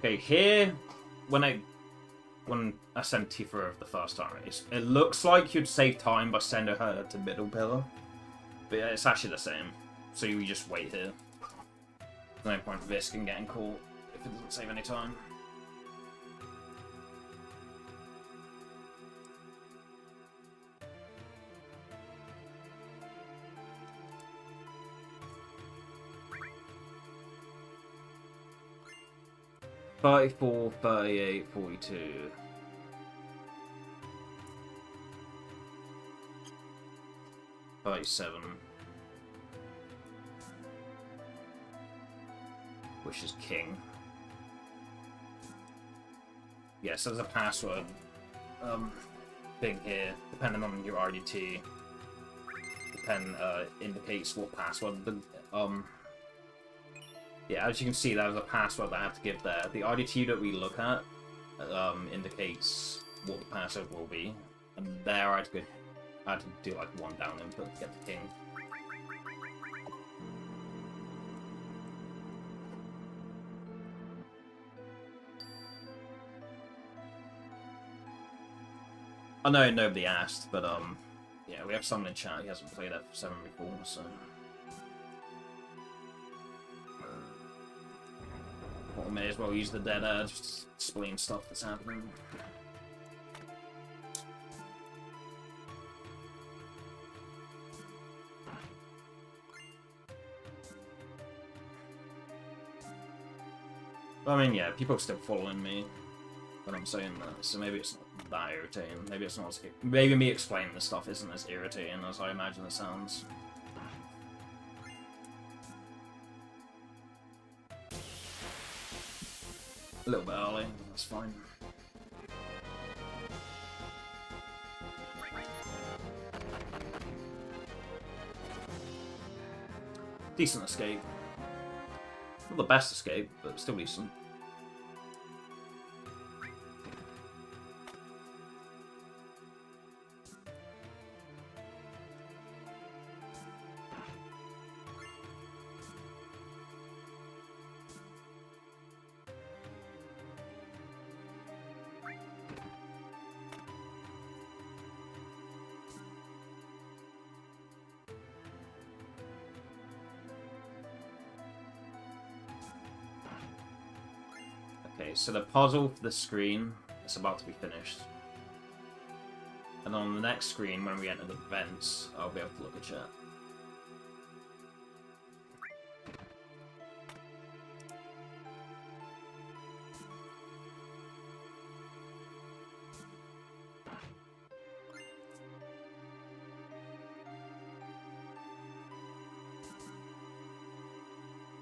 Speaker 1: Okay, here, when I sent Tifa the first time, it looks like you'd save time by sending her to middle pillar, but yeah, it's actually the same. So you just wait here. No point risking getting caught if it doesn't save any time. 34, 38, 42. $37. Which is king. Yes, there's a password thing here, depending on your RDT. Indicates what password yeah, as you can see, there's a password that I have to give there. The RDT that we look at indicates what the password will be, and there I had to do like one down input to get the king. I know nobody asked, but yeah, we have someone in chat. He hasn't played F7 before, so. Well, may as well use the dead air just to explain stuff that's happening. I mean, yeah, people are still following me when I'm saying that, so maybe it's not that irritating. Maybe it's not as... Maybe me explaining this stuff isn't as irritating as I imagine it sounds. A little bit early, that's fine. Decent escape. Not the best escape, but still decent. Okay, so the puzzle for the screen is about to be finished. And on the next screen, when we enter the vents, I'll be able to look at chat.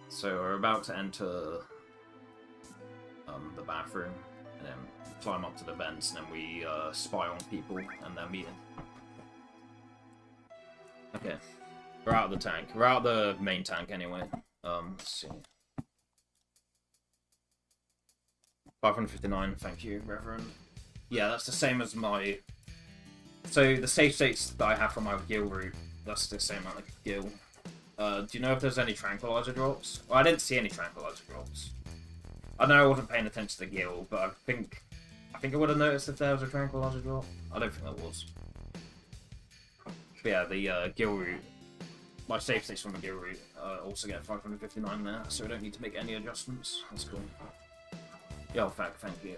Speaker 1: So we're about to enter the bathroom, and then climb up to the vents, and then we spy on people and their meeting. Okay. We're out of the tank. We're out of the main tank anyway. Let's see. 559, thank you, Reverend. Yeah, that's the same as my... So, the save states that I have from my Gil route, that's the same amount of Gil. Do you know if there's any tranquilizer drops? Well, I didn't see any tranquilizer drops. I know I wasn't paying attention to the Gil, but I think I would have noticed if there was a tranquilizer drop. I don't think there was. But yeah, the Gil route, my save states from the Gil route also get 559 there, so I don't need to make any adjustments. That's cool. Yo, thank you.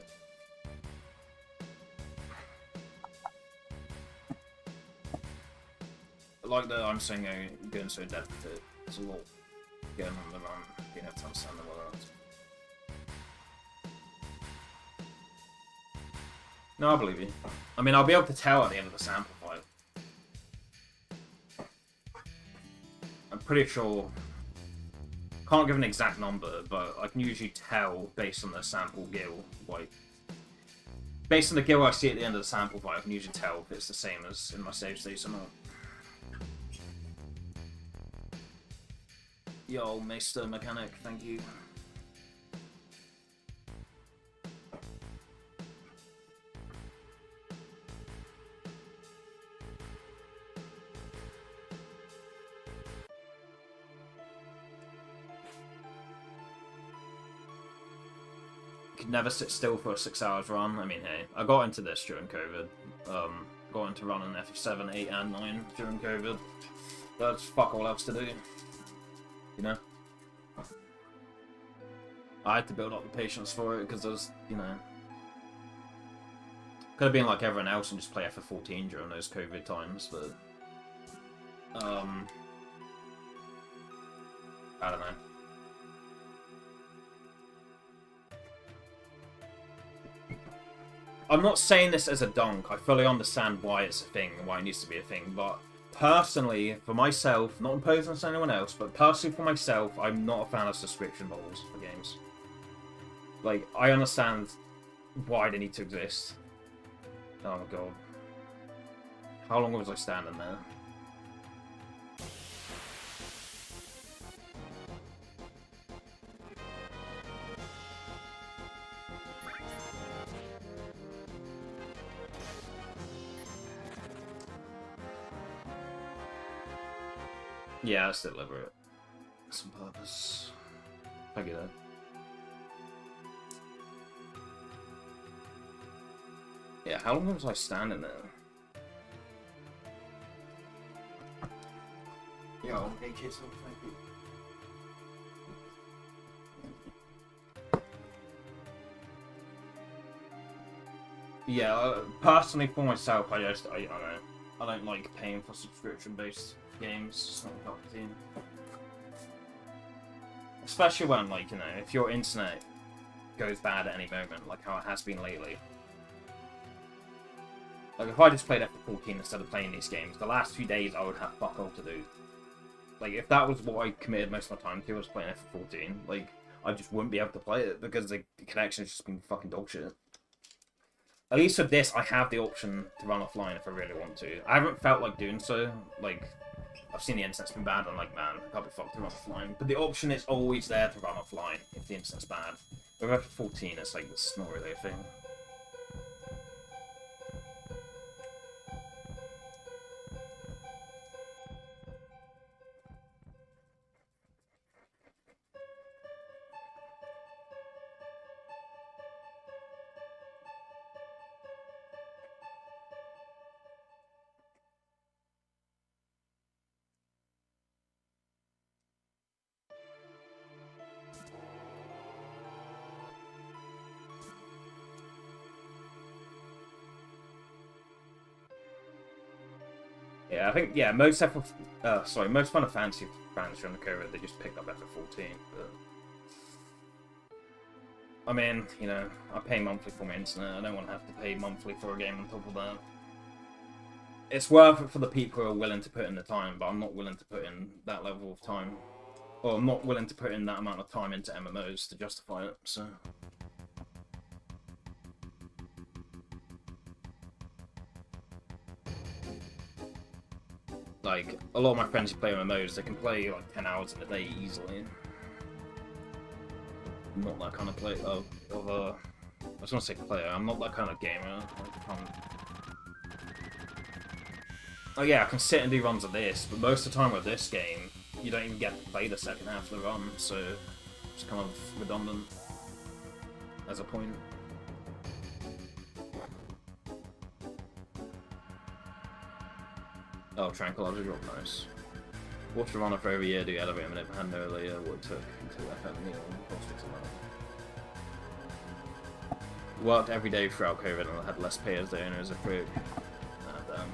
Speaker 1: Like that, I'm saying going so depth that there's a lot going on the run, being able to understand the world. No, I believe you. I mean, I'll be able to tell at the end of the sample fight. I'm pretty sure... Can't give an exact number, but I can usually tell based on the sample Gil, like... Based on the Gil I see at the end of the sample fight, I can usually tell if it's the same as in my save states or not. Yo, Mr. Mechanic, thank you. Could never sit still for a 6 hours run. I mean, hey, I got into this during COVID. Got into running FF7, 8, and 9 during COVID. There's fuck all else to do. You know? I had to build up the patience for it because there's, you know... Could have been like everyone else and just play FF14 during those COVID times, but... I don't know. I'm not saying this as a dunk. I fully understand why it's a thing and why it needs to be a thing, but personally, for myself, not imposing on anyone else, but personally for myself, I'm not a fan of subscription models for games. Like, I understand why they need to exist. Oh my god. How long was I standing there? Yeah, that's deliberate. Some purpose. I get it. Yeah, how long was I standing there? Yo, hey kids, thank you. Yeah, personally for myself, I don't like paying for subscription-based games. It's not a cup of tea. Especially when, like, you know, if your internet goes bad at any moment, like how it has been lately. Like, if I just played FF14 instead of playing these games, the last few days I would have fuck all to do. Like, if that was what I committed most of my time to, was playing FF14, like, I just wouldn't be able to play it because the connection's just been fucking dog shit. At least with this, I have the option to run offline if I really want to. I haven't felt like doing so. Like, I've seen the internet's been bad, and I'm like, man, I can't be fucked to run offline. But the option is always there to run offline if the internet's bad. With FF14, it's like, it's not really a thing. Yeah, I think, yeah, most most Final Fantasy fans during the COVID, they just picked up FF14, but... I mean, you know, I pay monthly for my internet, I don't want to have to pay monthly for a game on top of that. It's worth it for the people who are willing to put in the time, but I'm not willing to put in that level of time. Or I'm not willing to put in that amount of time into MMOs to justify it, so... Like, a lot of my friends who play MMOs, they can play like 10 hours in a day easily. I'm not that kind of player. I was gonna say player. I'm not that kind of gamer. Oh yeah, I can sit and do runs of this, but most of the time with this game, you don't even get to play the second half of the run, so it's kind of redundant as a point. Oh, Tranquilizer drop, nice. Watched a runner for over a year do elevator and never had no later what it took until I found Neil and cost it a lot. Worked every day throughout COVID and I had less pay as the owner as a prick. Damn.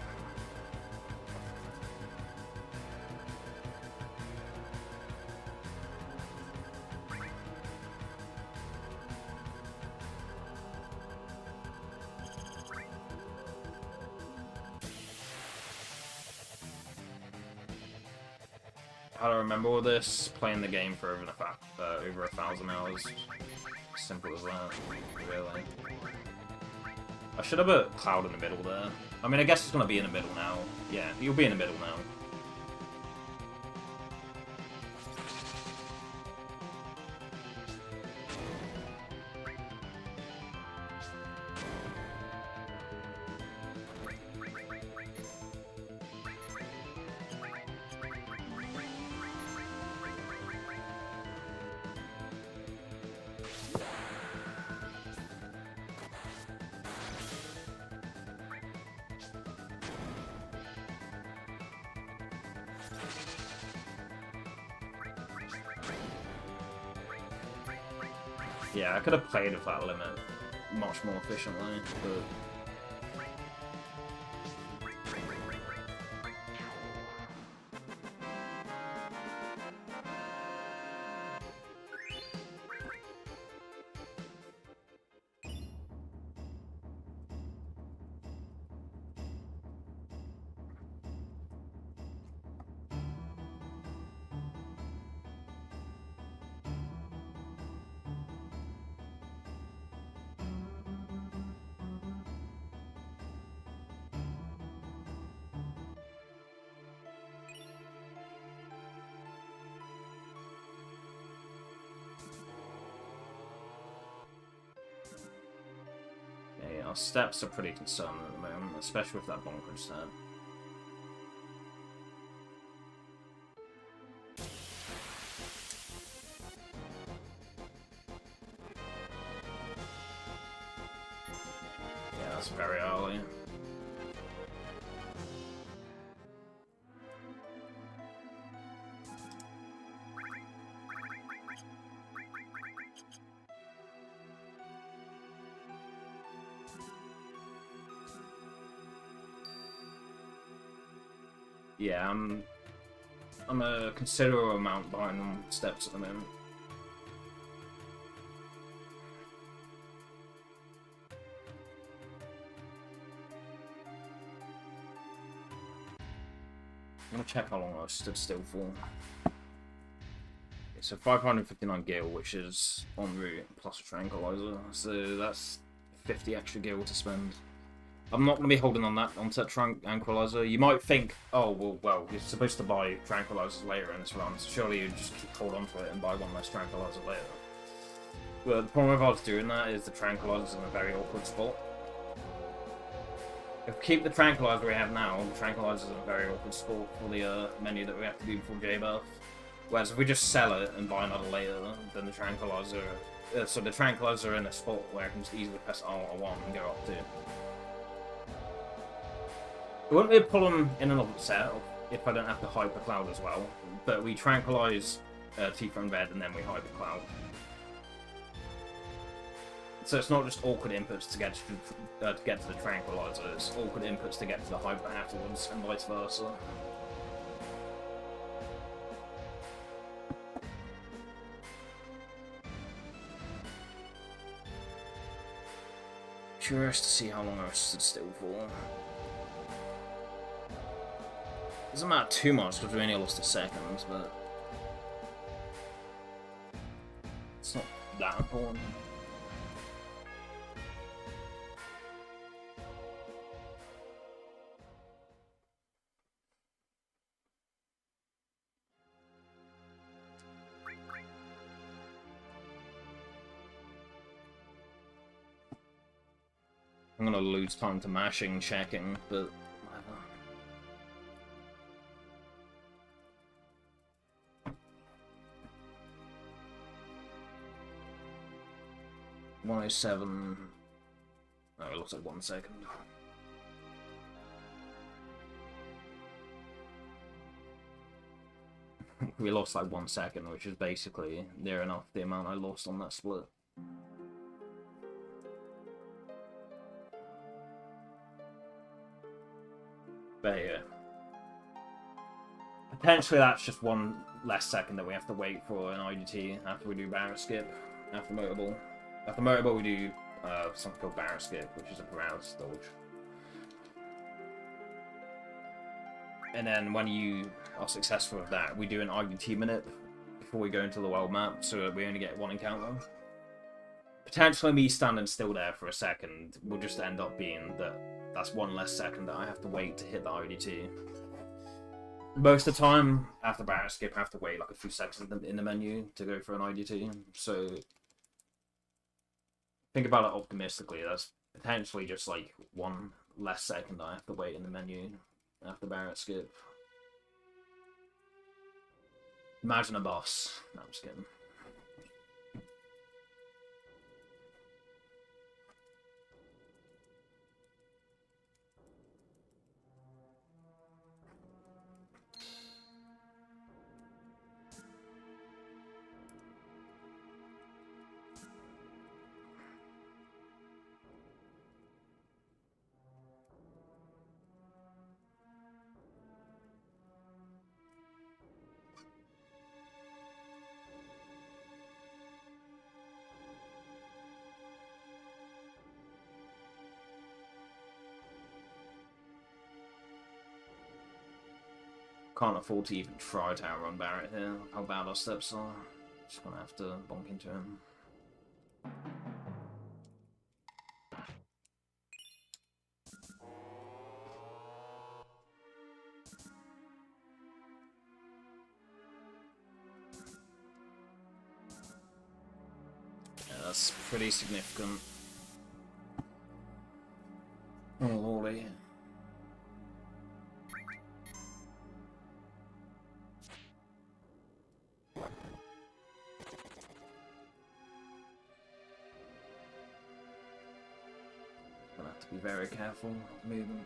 Speaker 1: How do I remember all this? Playing the game for over 1,000 hours. Simple as that, really. I should have a cloud in the middle there. I mean, I guess it's gonna be in the middle now. Yeah, you'll be in the middle now. Yeah, I could have played with that limit much more efficiently, but... Yeah, our steps are pretty concerning at the moment, especially with that bonkers step. Yeah, that's very early. Yeah, I'm a considerable amount behind on steps at the moment. I'm gonna check how long I stood still for. It's a 559 gil, which is en route plus a tranquilizer, so that's 50 extra gil to spend. I'm not going to be holding on that onto that tranquilizer. You might think, oh, well, you're supposed to buy tranquilizers later in this run, so surely you just hold on to it and buy one less tranquilizer later. But the problem with us doing that is the tranquilizer's in a very awkward spot. If we keep the tranquilizer we have now, the tranquilizer's in a very awkward spot for the menu that we have to do before J-Buff. Whereas if we just sell it and buy another later, then the tranquilizer... so the tranquilizer in a spot where I can just easily press R1 and go up to. It wouldn't be a problem in and of itself if I don't have to hide the cloud as well, but we tranquilize Tifa and Red and then we hide the cloud. So it's not just awkward inputs to get to the tranquilizer, it's awkward inputs to get to the hyper afterwards, and vice versa. Curious to see how long I stood still for. Doesn't matter too much because we only lost a second, but it's not that important. I'm gonna lose time to mashing, checking, but whatever. $107. Oh, it looks like 1 second. We lost like 1 second, which is basically near enough the amount I lost on that split. But yeah. Potentially that's just 1 less second that we have to wait for an IDT after we do barrel skip, after motorball. After motorball we do something called barrel skip, which is a paralysis dodge. And then when you are successful with that, we do an IDT minute before we go into the world map, so that we only get 1 encounter. Potentially me standing still there for a second will just end up being that that's 1 less second that I have to wait to hit the IDT. Most of the time, after barrel skip, I have to wait like a few seconds in the menu to go for an IDT, so think about it optimistically, that's potentially just like 1 less second I have to wait in the menu after barrel skip. Imagine a boss. No, I'm just kidding. Can't afford to even try to outrun Barrett here. How bad our steps are. Just gonna have to bonk into him. Yeah, that's pretty significant. Oh lordy. Gonna have to be very careful of movement.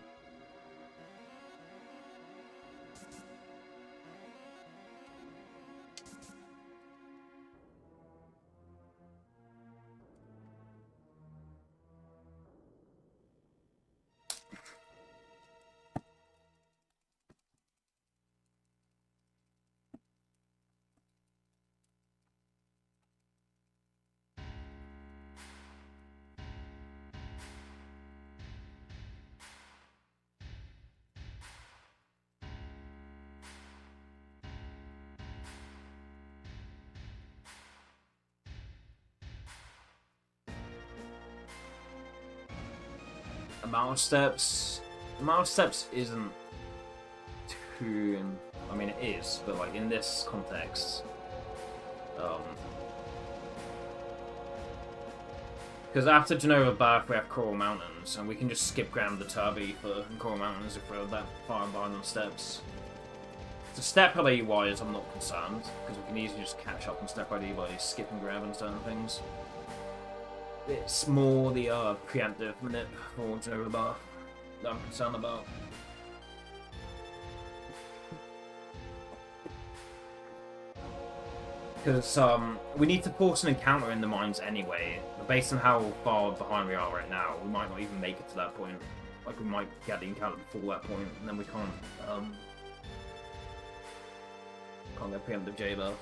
Speaker 1: Amount of steps isn't too, I mean it is, but like in this context, because after Genova Bath we have Coral Mountains, and we can just skip ground the Turby for Coral Mountains if we're that far behind on steps. So step ID wise I'm not concerned, because we can easily just catch up on step ID by skipping grab and certain things. It's more the preemptive manip for Genova Bath that I'm concerned about. Because we need to force an encounter in the mines anyway, but based on how far behind we are right now, we might not even make it to that point. Like, we might get the encounter before that point, and then we can't get preemptive J-Buff.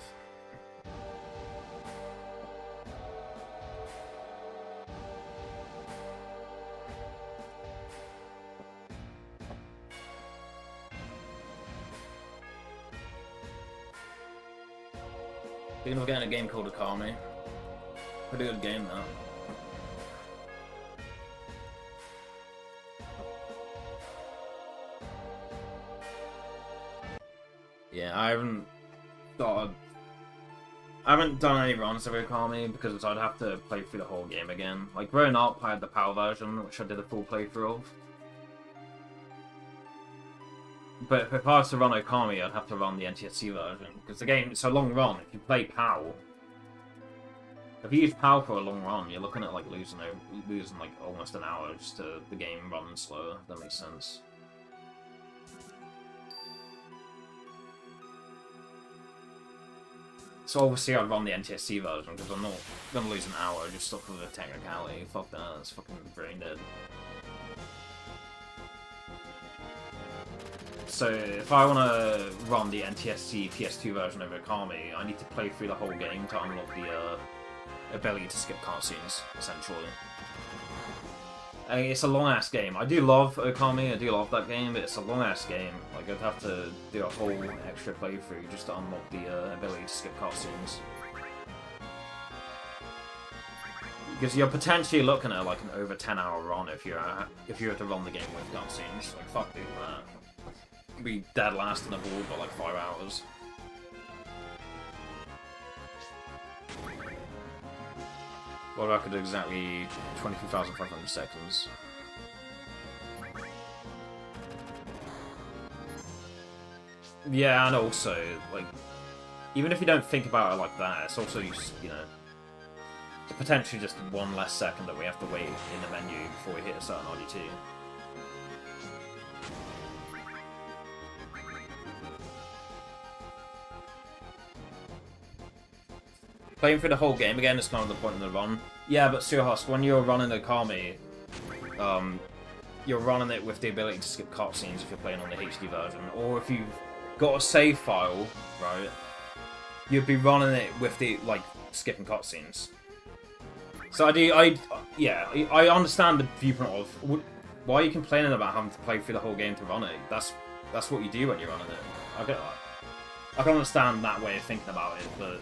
Speaker 1: Speaking of getting a game called Akami, pretty good game though. Yeah, I haven't started I haven't done any runs of Okami because I'd have to play through the whole game again. Like, growing up, I had the PAL version, which I did a full playthrough of. But if I was to run Okami, I'd have to run the NTSC version, because the game, it's a long run. If you play PAL, if you use PAL for a long run, you're looking at, like, losing like, almost an hour just to the game running slower, if that makes sense. So obviously I'd run the NTSC version, because I'm not going to lose an hour just off of a technicality. Fuck that, that's fucking brain dead. So if I want to run the NTSC PS2 version of Okami, I need to play through the whole game to unlock the ability to skip cutscenes, essentially. And it's a long-ass game. I do love Okami, I do love that game, but it's a long-ass game. Like, I'd have to do a whole extra playthrough just to unlock the ability to skip cutscenes. Because you're potentially looking at, like, an over 10-hour run if you were to run the game with cutscenes. Like, fuck doing that. You'd be dead last in the board by, like, 5 hours. What if I could do exactly 23,500 seconds? Yeah, and also, like, even if you don't think about it like that, it's also, you know, it's potentially just 1 less second that we have to wait in the menu before we hit a certain RDT. Playing through the whole game again is kind of the point of the run. Yeah, but Surhusk, when you're running Okami, you're running it with the ability to skip cutscenes if you're playing on the HD version, or if you've got a save file, right, you'd be running it with the, like, skipping cutscenes. So I understand the viewpoint of, why are you complaining about having to play through the whole game to run it? That's what you do when you're running it. I get that. I can understand that way of thinking about it, but,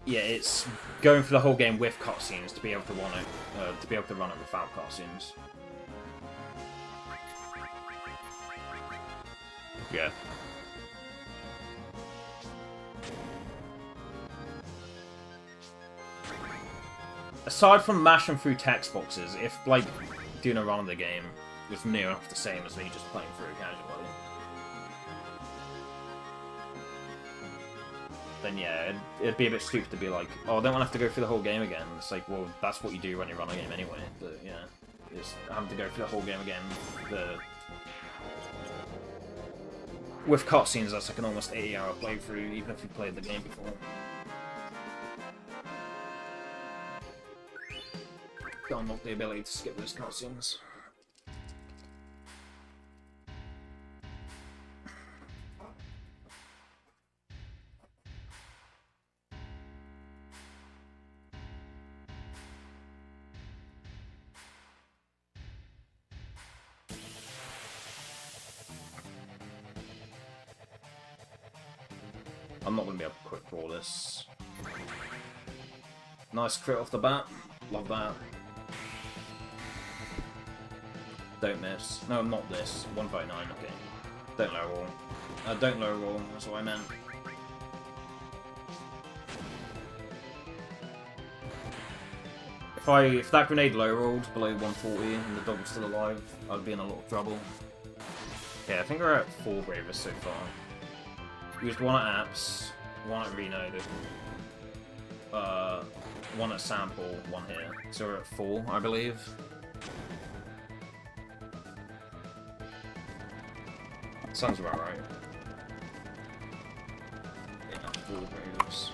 Speaker 1: yeah, it's going for the whole game with cutscenes to be able to run it, without cutscenes. Yeah. Aside from mashing through text boxes, if, like, doing a run of the game was near enough the same as me just playing through casually, then yeah, it'd be a bit stupid to be like, oh, I don't want to have to go through the whole game again. It's like, well, that's what you do when you run a game anyway. But yeah, just having to go through the whole game again. With cutscenes, that's like an almost 80-hour playthrough, even if you played the game before. To unlock the ability to skip those cutscenes. I'm not going to be able to quick roll this. Nice crit off the bat. Love that. Don't miss. No, not this. 159, okay. Don't low roll. Don't low roll, that's what I meant. If that grenade low rolled below 140 and the dog was still alive, I'd be in a lot of trouble. Yeah, I think we're at 4 Bravers so far. Used 1 at Apps, 1 at Reno, 1 at Sample, 1 here. So we're at 4, I believe. Sounds about right. Yeah, 4 Bravers.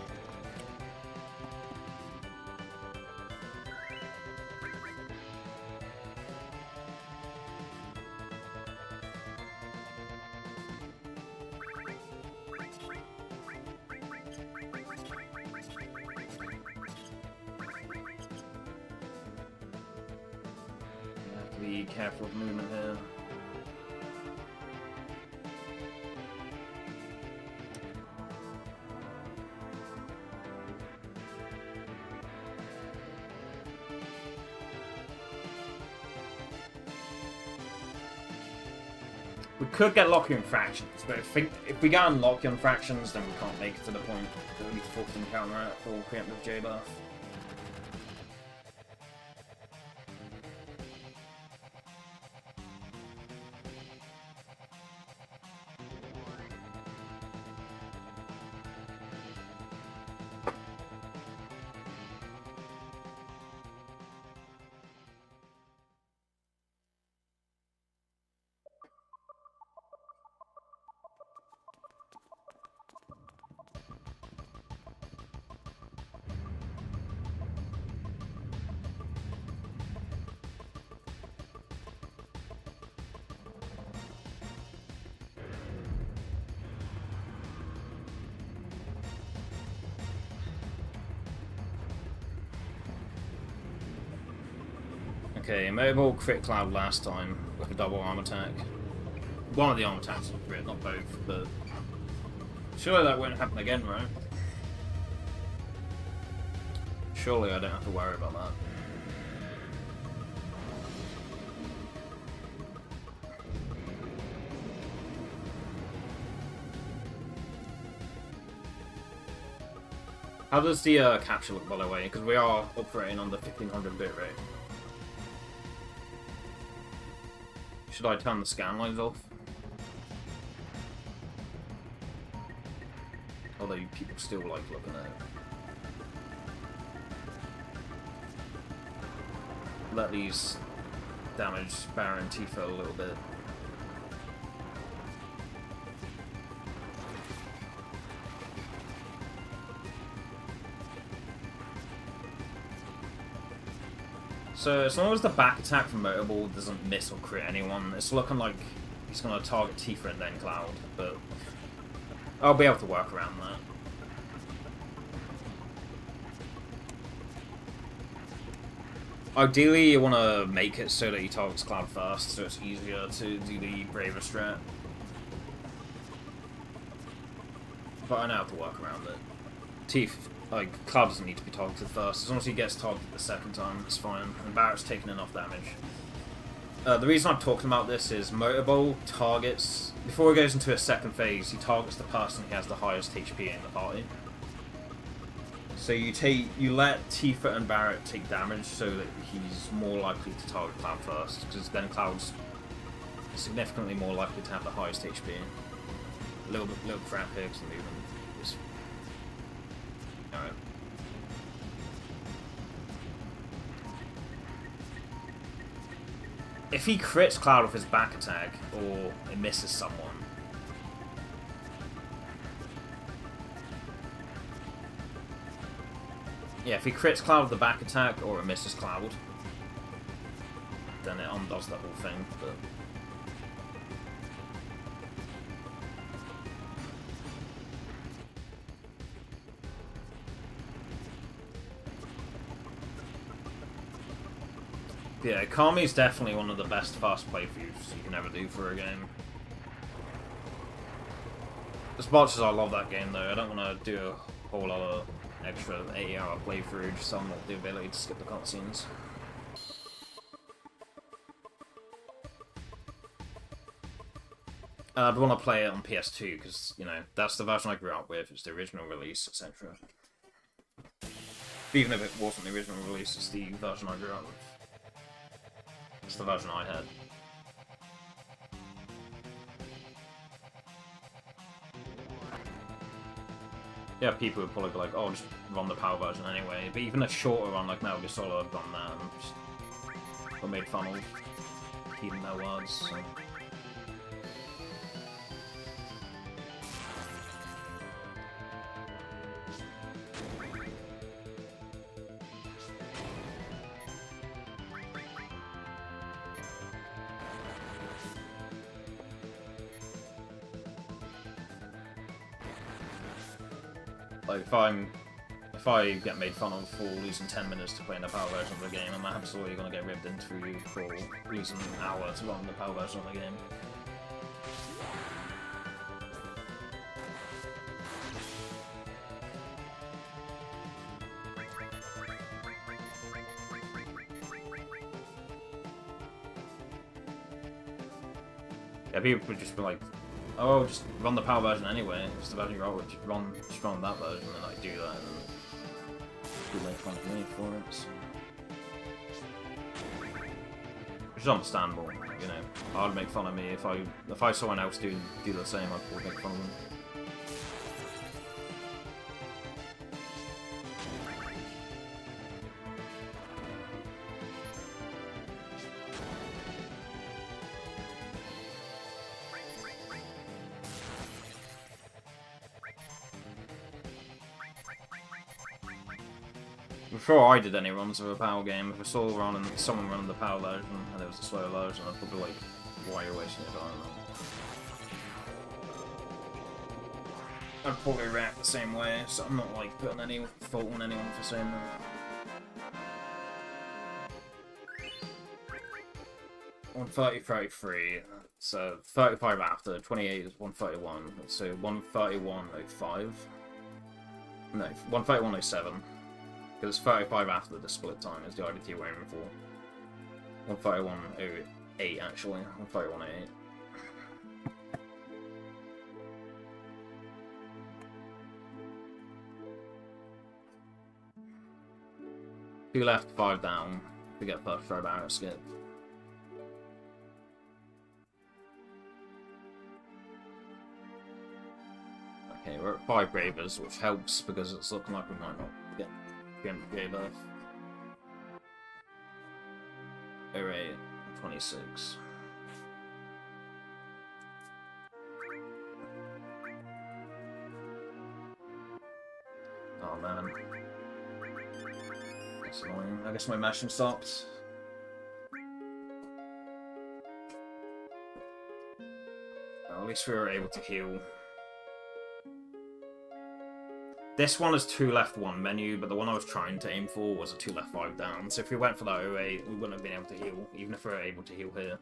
Speaker 1: Be careful of movement here. We could get lucky on fractions, but if we get unlucky on fractions, then we can't make it to the point that we need to focus on counter it for preemptive J-buff. Okay, Mobile crit Cloud last time with a double arm attack. One of the arm attacks was crit, not both, but surely that won't happen again, right? Surely I don't have to worry about that. How does the capture look, by the way? Because we are operating on the 1500 bit rate. Should I turn the scan lines off? Although people still like looking at it. Let these damage Baron Tifa a little bit. So as long as the back attack from Motorball doesn't miss or crit anyone, it's looking like he's going to target Tifa and then Cloud, but I'll be able to work around that. Ideally, you want to make it so that he targets Cloud first, so it's easier to do the Braver strat. But I know how to work around it. Cloud doesn't need to be targeted first. As long as he gets targeted the second time, it's fine. And Barrett's taking enough damage. The reason I'm talking about this is Motorball targets... Before he goes into a second phase, he targets the person who has the highest HP in the party. So you let Tifa and Barrett take damage so that he's more likely to target Cloud first, because then Cloud's significantly more likely to have the highest HP. A little crap here because the movement is... Alright. If he crits Cloud with his back attack, or it misses someone, yeah, if he crits Cloud with the back attack, or it misses Cloud, then it undoes that whole thing, but... Yeah, Kami is definitely one of the best fast playthroughs you can ever do for a game. As much as I love that game though, I don't want to do a whole lot of extra 80-hour playthrough just on the ability to skip the cutscenes. I'd want to play it on PS2 because, you know, that's the version I grew up with, it's the original release, etc. Even if it wasn't the original release, it's the version I grew up with. It's the version I had. Yeah, people would probably be like, oh, just run the PAL version anyway. But even a shorter run like Metal Gear Solid, I'd run that and just got made fun of. Keeping their words, so. Like, if I get made fun of for losing 10 minutes to play in the PAL version of the game, I'm absolutely going to get ripped into for losing an hour to run the PAL version of the game. Yeah, people would just be like, oh, just run the power version anyway. It's the version you roll with. Just run that version, and I do that, and people make fun of me for it. So. Which is understandable, you know. I'd make fun of me if I saw someone else do the same. I'd probably make fun of them. Before I did any runs of a power game, if I saw someone running the power version and there was a slower version, I'd probably like, why are you wasting your time? I'd probably react the same way, so I'm not like putting any fault on anyone for saying that. 130, 33, so 35 after, 28 is 131, so 131.05. No, 131.07. Because 35 after the split time is the IDT we're aiming for. 131.08 actually. 131.08. Two left, 5 down. We get first throw barrier skip. Okay, we're at 5 Bravers, which helps because it's looking like we might not get Brave Earth. 08, 26. Oh man. That's annoying. I guess my mashing stopped. Well, at least we were able to heal. This one is 2 left, 1 menu, but the one I was trying to aim for was a 2 left, 5 down. So if we went for that 08, we wouldn't have been able to heal, even if we were able to heal here.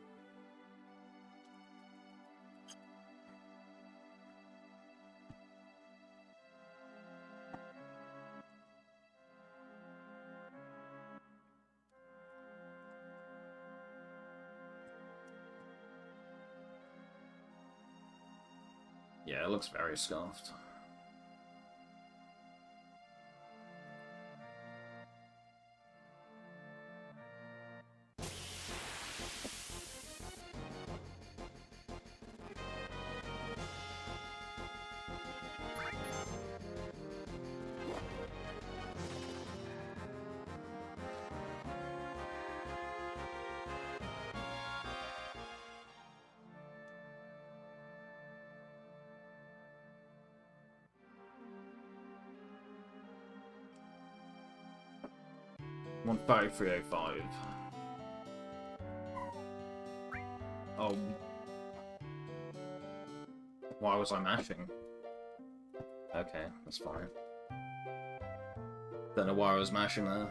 Speaker 1: Yeah, it looks very scuffed. One 3305. Oh. Why was I mashing? Okay, that's fine. Don't know why I was mashing there.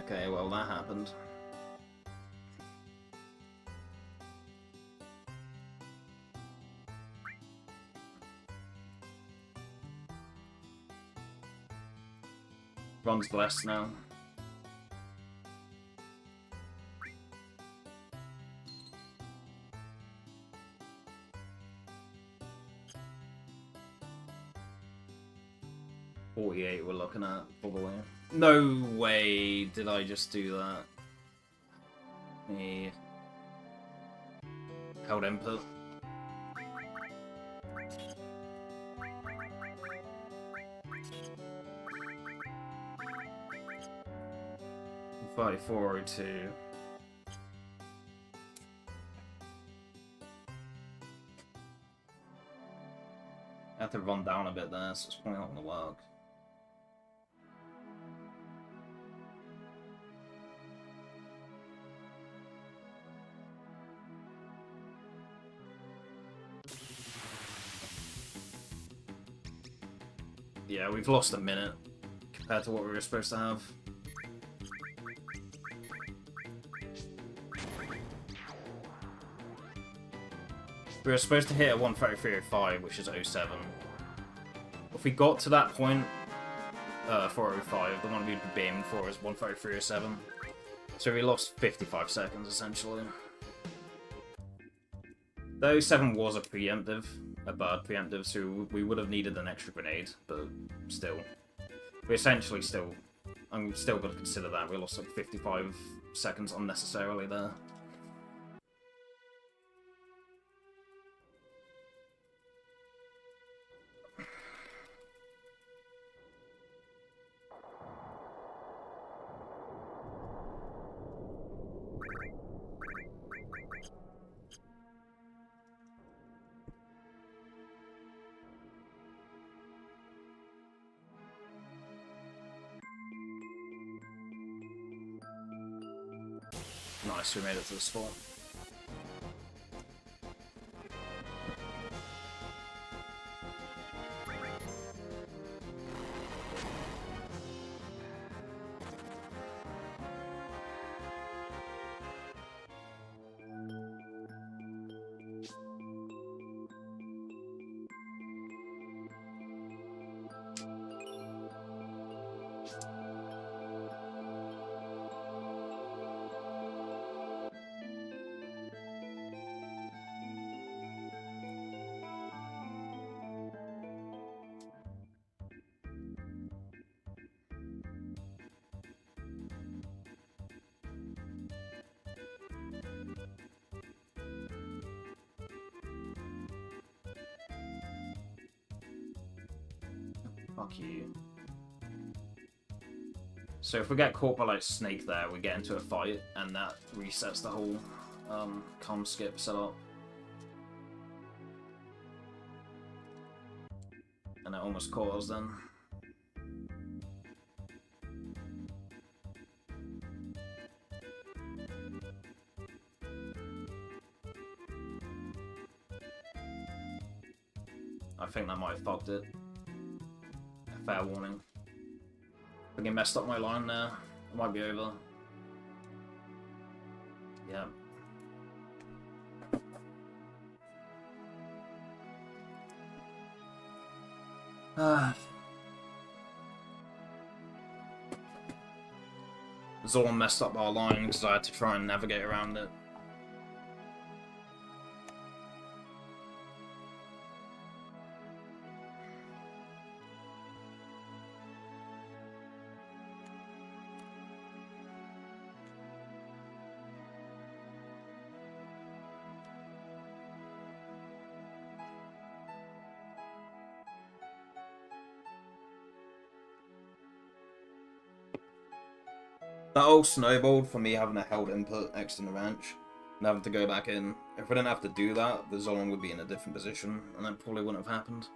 Speaker 1: Okay, well that happened. Runs less now. .48 we're looking at, probably. No way did I just do that. Me. Held input. .5402. I have to run down a bit there, so it's probably not going to work. Yeah, we've lost a minute compared to what we were supposed to have. We were supposed to hit a 133.05, which is 07. If we got to that point, 405, the one we'd be aiming for is 133.07. So we lost 55 seconds, essentially. The 07 was a preemptive, a bird preemptive, so we would have needed an extra grenade, but still. We essentially still... I'm still going to consider that. We lost like 55 seconds unnecessarily there. Nice, we made it to the spot. Fuck you. So if we get caught by like Snake there, we get into a fight, and that resets the whole comm skip setup. And it almost caught us then. I think that might have fucked it. A fair warning. I think I messed up my line there. It might be over. Yeah. Zorn messed up our line because I had to try and navigate around it. That all snowballed for me having a held input X in the ranch and having to go back in. If we didn't have to do that, the Zolan would be in a different position, and that probably wouldn't have happened.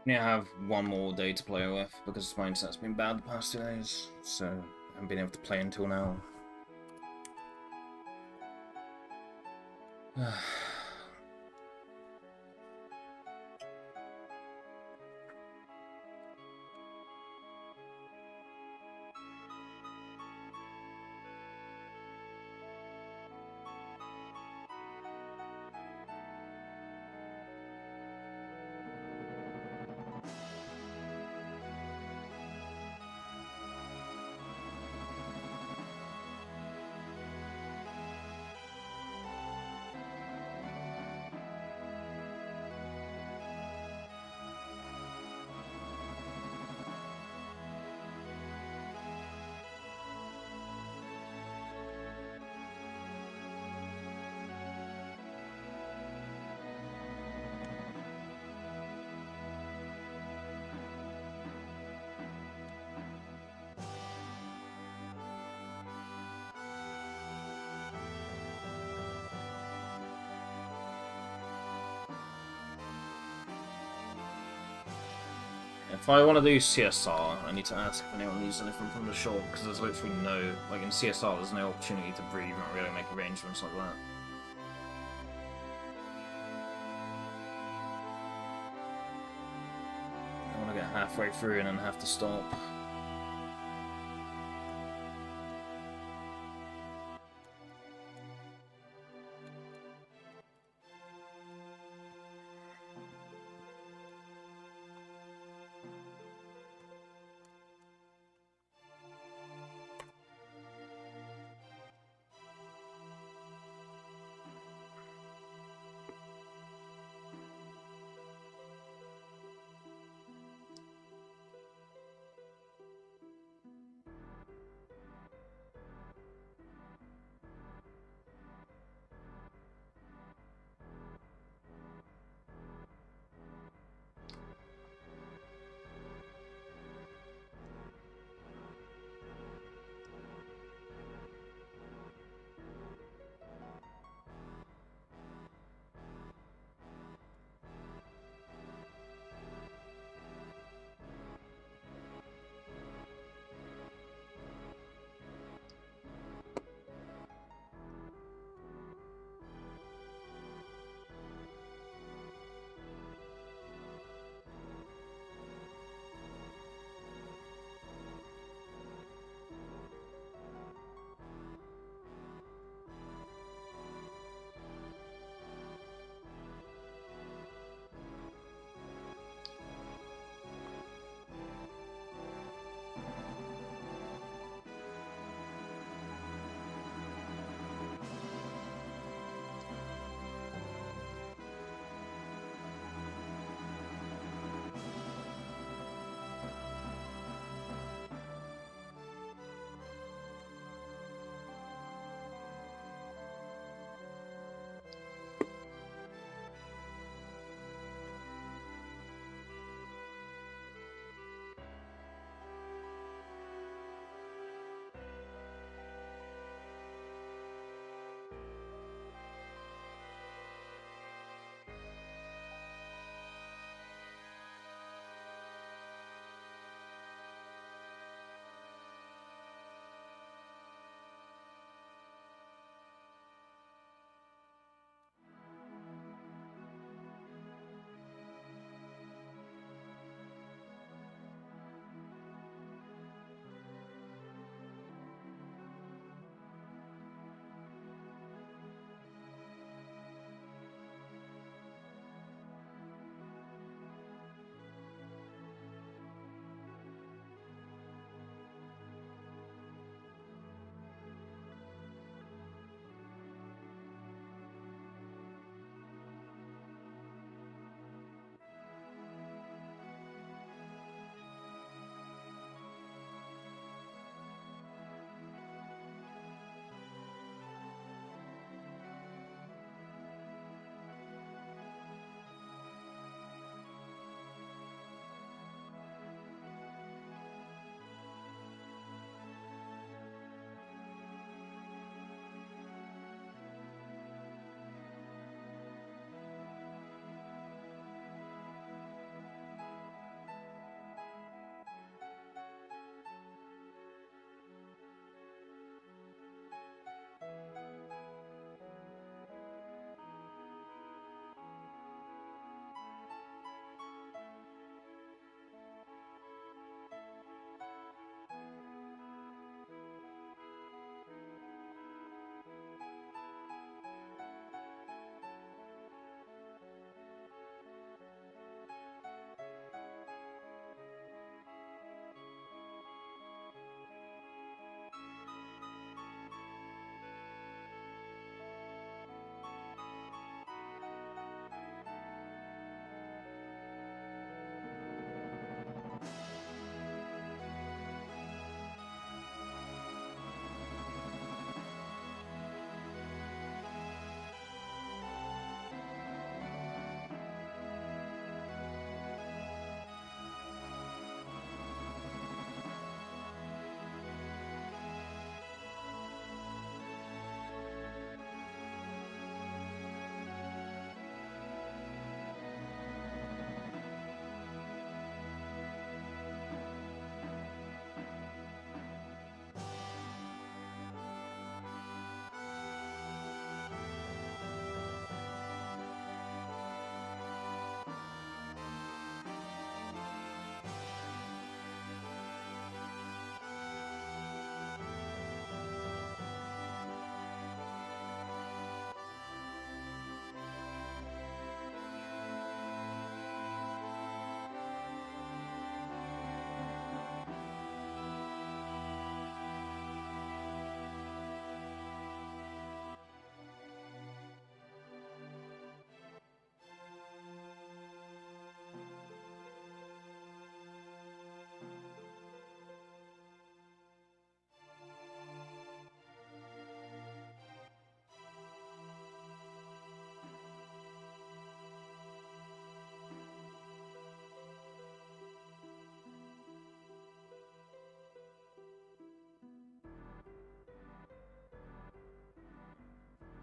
Speaker 1: Yeah, I have one more day to play with because my internet's been bad the past 2 days, so I haven't been able to play until now. If I want to do CSR, I need to ask if anyone needs anything from the shop, because there's literally no, like in CSR, there's no opportunity to breathe and really make arrangements like that. I want to get halfway through and then have to stop.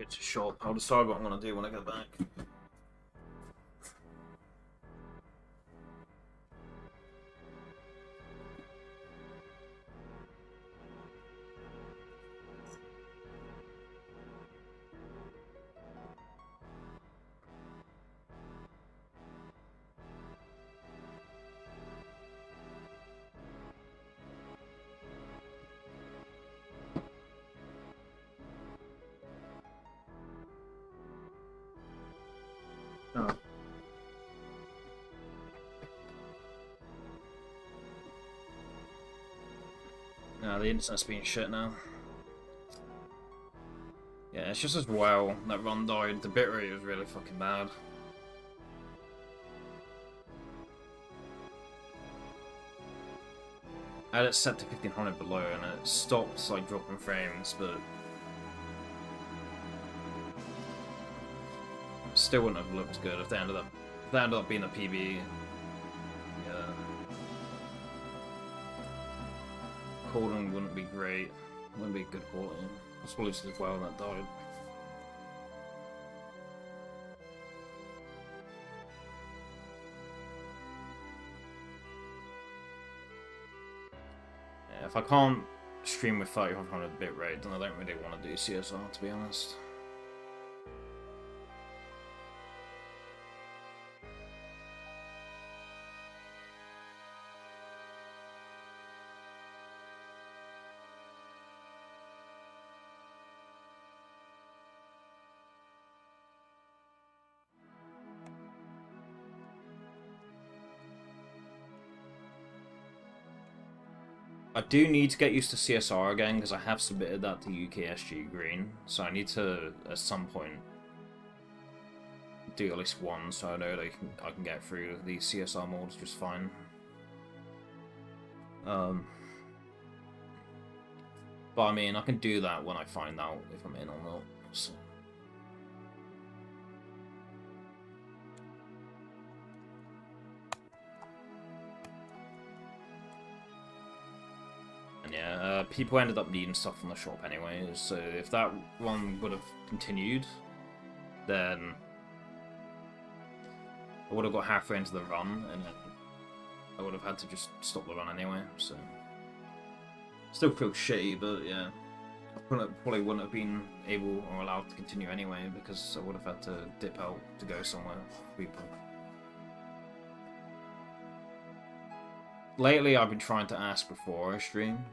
Speaker 1: It's a shop. I'll decide what I'm gonna do when I get back. Oh. No, the internet's being shit now. Yeah, it's just as well that run died. The bitrate was really fucking bad. I had it set to 1500 below and it stopped like dropping frames, but still wouldn't have looked good if they ended up being a PB. Yeah. Calling wouldn't be great. Wouldn't be good quality. It's probably just as well that died. Yeah, if I can't stream with 3500 bitrate, then I don't really want to do CSR, to be honest. I do need to get used to CSR again because I have submitted that to UKSG Green, so I need to at some point do at least one so I know that I can get through these CSR mods just fine. But I mean, I can do that when I find out if I'm in or not. So. Yeah, people ended up needing stuff from the shop anyway, so if that one would have continued, then I would have got halfway into the run, and then I would have had to just stop the run anyway, so... Still feels shitty, but yeah. I probably wouldn't have been able or allowed to continue anyway, because I would have had to dip out to go somewhere with people. Lately, I've been trying to ask before I stream,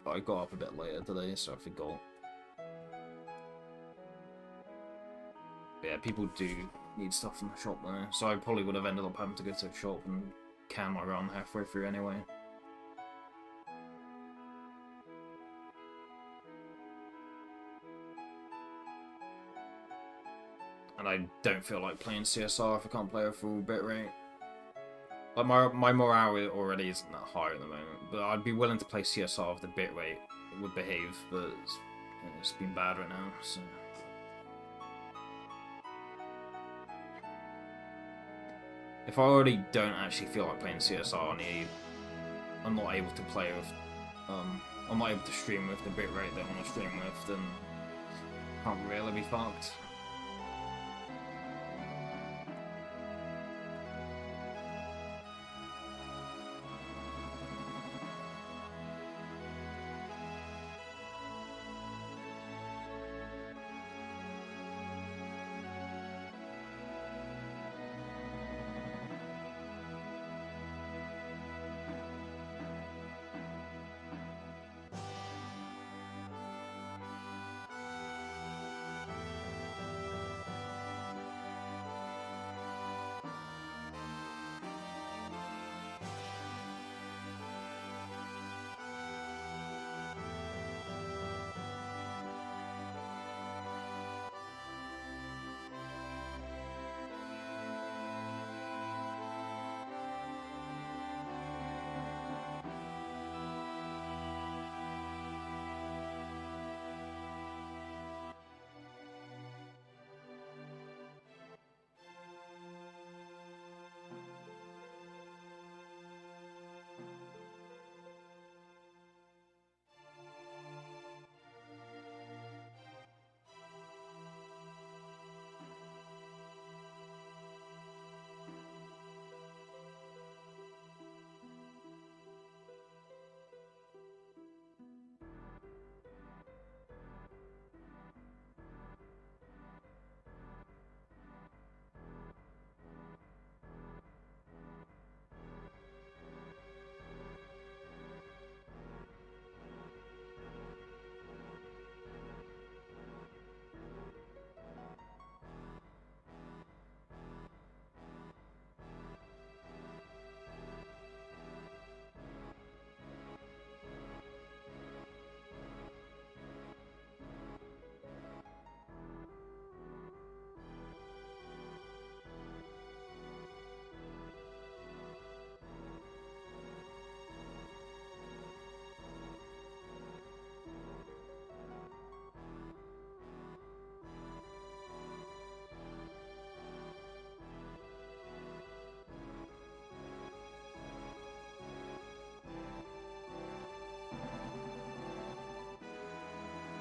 Speaker 1: but I got up a bit later today, so I forgot. But yeah, people do need stuff from the shop there, so I probably would have ended up having to go to the shop and can my run halfway through anyway. And I don't feel like playing CSR if I can't play a full bitrate. Like my morale already isn't that high at the moment, but I'd be willing to play CSR if the bitrate would behave, but it's been bad right now, so... If I already don't actually feel like playing CSR, I'm not able to play with, I'm not able to stream with the bitrate that I want to stream with, then can't really be fucked.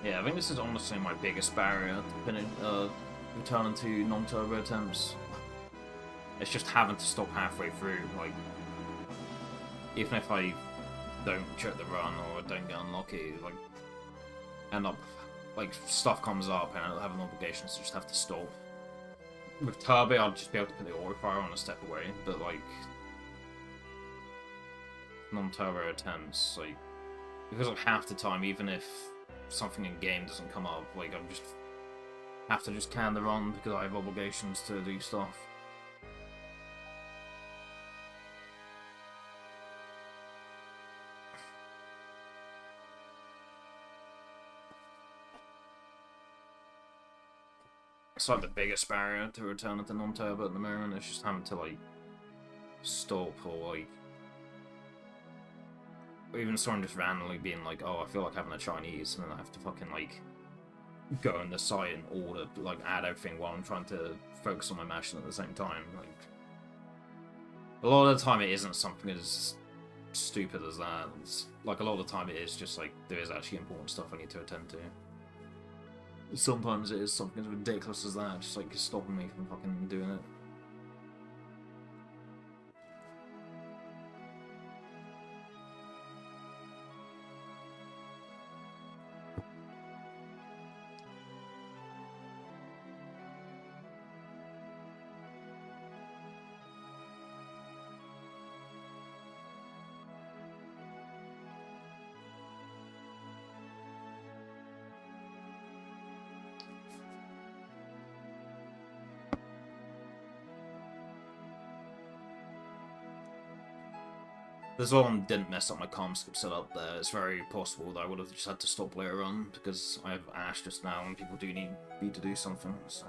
Speaker 1: Yeah, I think this is honestly my biggest barrier to returning to non-turbo attempts. It's just having to stop halfway through. Like, even if I don't check the run or don't get unlucky, like, end up, like, stuff comes up and I'll have an obligation to just have to stop. With turbo, I'll just be able to put the auto fire on a step away, but like non-turbo attempts, like, because of half the time, even if something in game doesn't come up, like, I'm just have to just can the run because I have obligations to do stuff. It's like the biggest barrier to returning to non-turbo at the moment. It's just having to like stop or like, or even someone just randomly being like, "Oh, I feel like having a Chinese," and then I have to fucking like go on the site and order, like, add everything while I'm trying to focus on my mashing at the same time. Like, a lot of the time, it isn't something as stupid as that. It's, like, a lot of the time, it is just like there is actually important stuff I need to attend to. Sometimes it is something as ridiculous as that, just like stopping me from fucking doing it. This one didn't mess up my comm skip setup there. It's very possible that I would have just had to stop later on because I have Ash just now and people do need me to do something, so.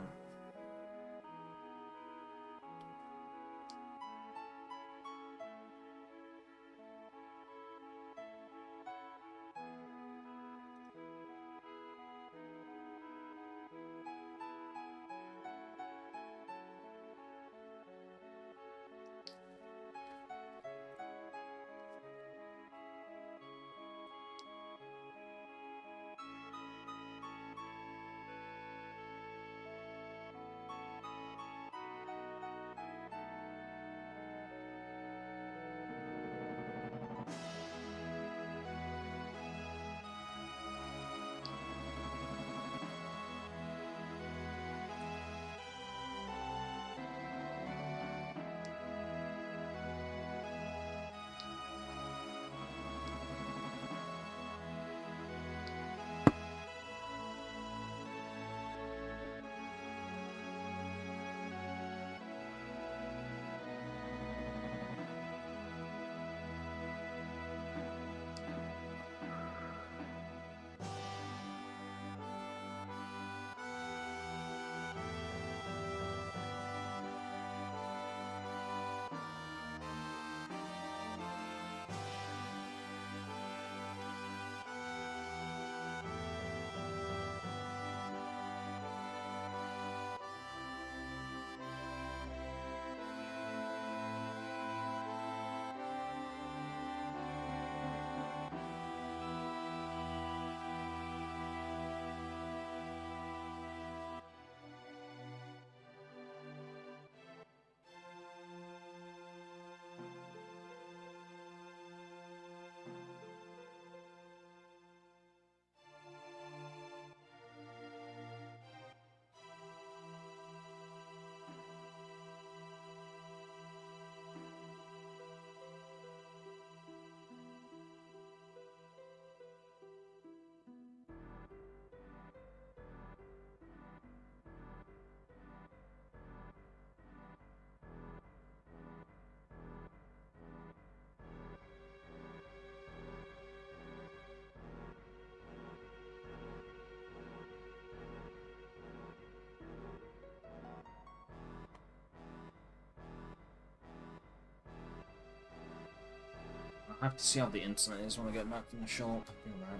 Speaker 1: I have to see how the internet is when I get back from the shop. Be back.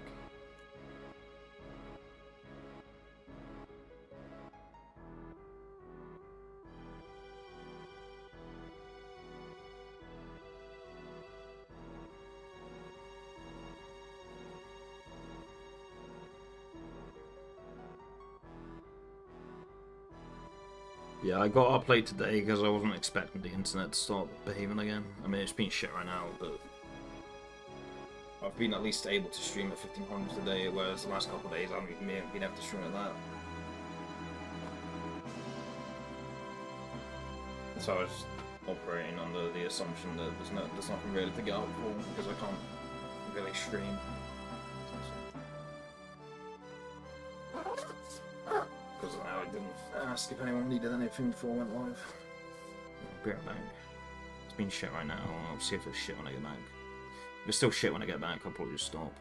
Speaker 1: Yeah, I got up late today because I wasn't expecting the internet to start behaving again. I mean, it's been shit right now, but I've been at least able to stream at 1500 a day, whereas the last couple of days I haven't even been able to stream at that. So I was operating under the assumption that there's nothing really to get up for because I can't really stream. Because I didn't ask if anyone needed anything before I went live. I'll be right back. It's been shit right now. I'll see if it's shit when I get back. If it's still shit when I get back, I'll probably just stop.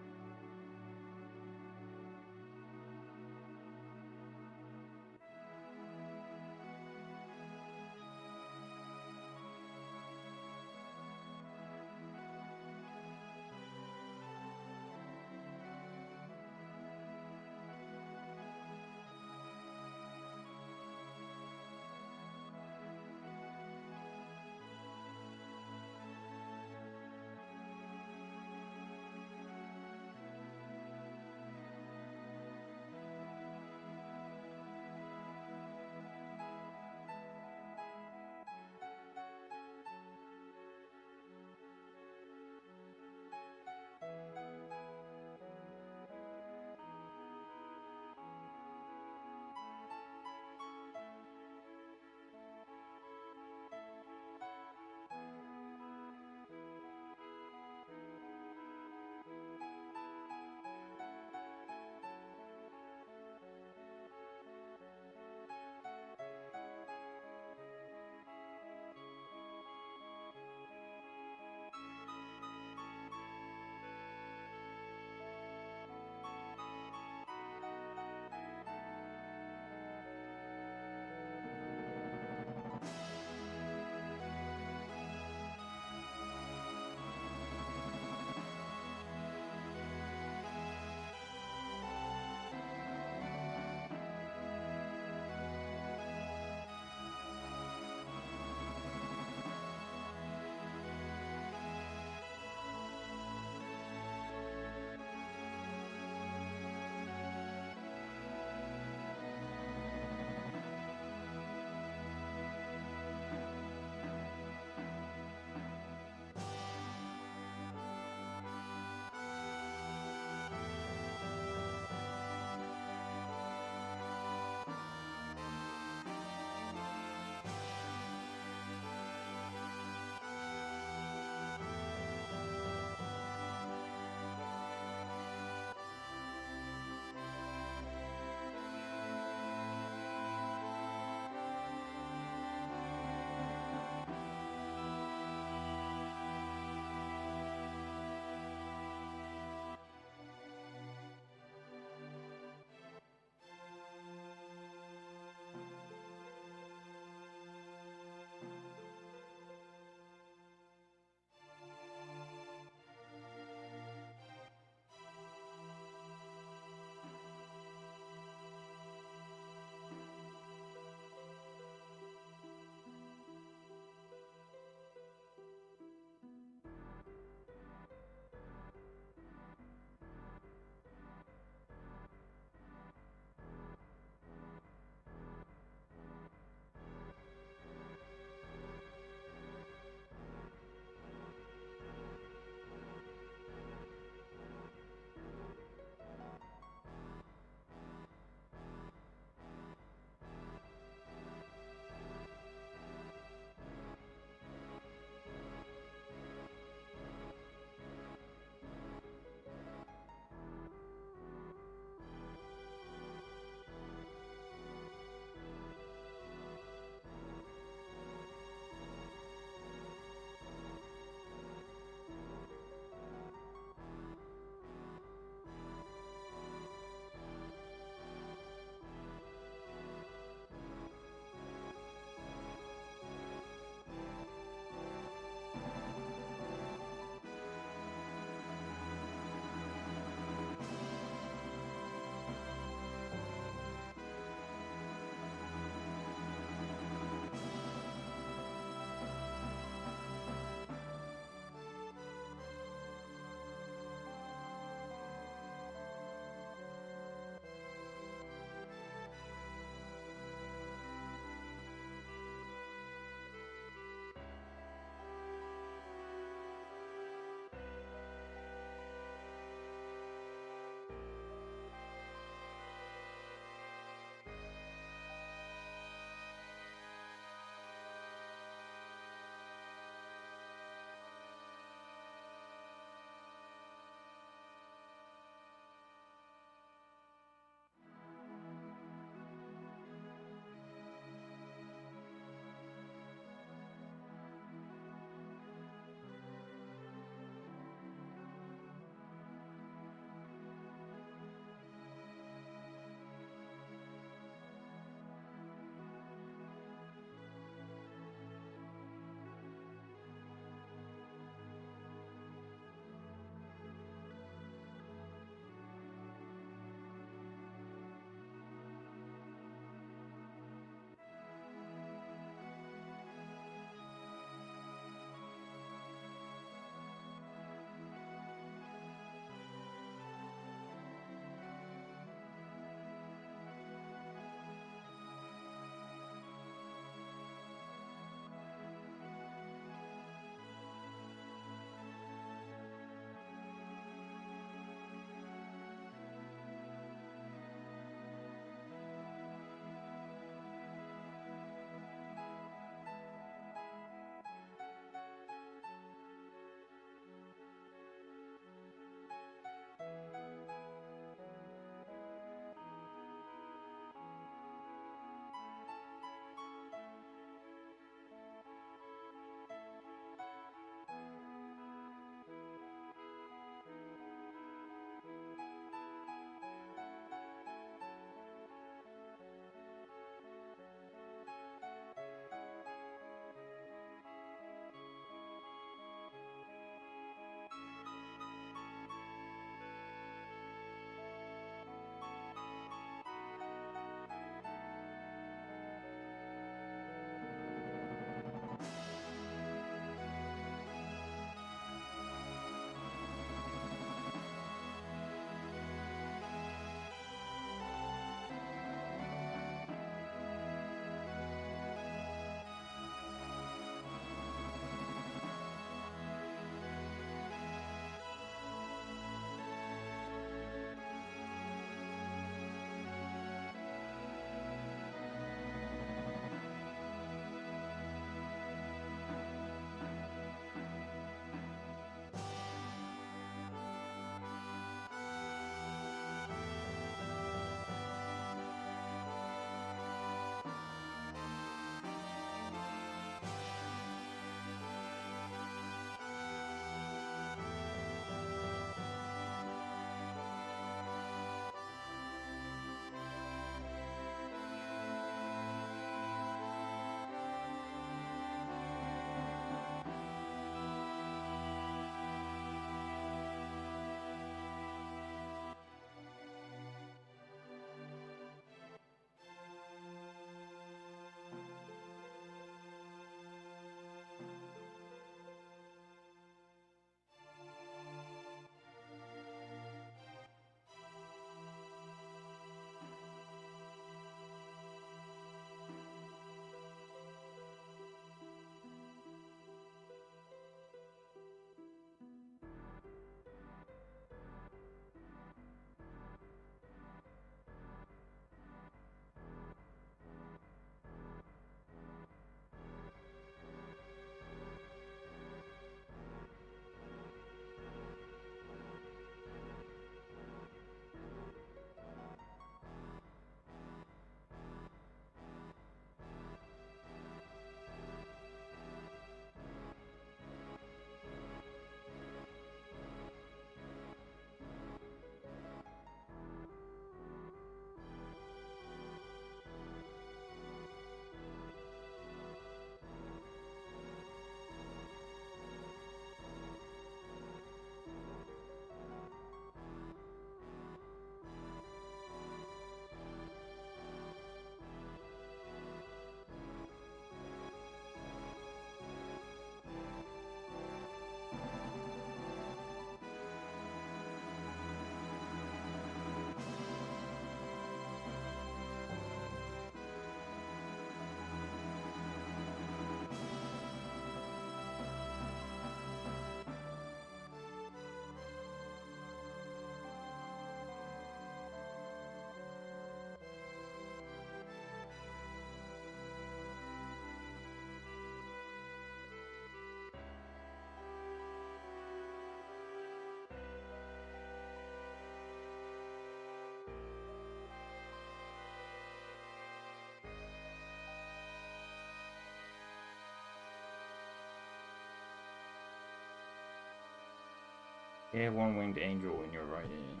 Speaker 1: Yeah, one-winged angel in your right ear.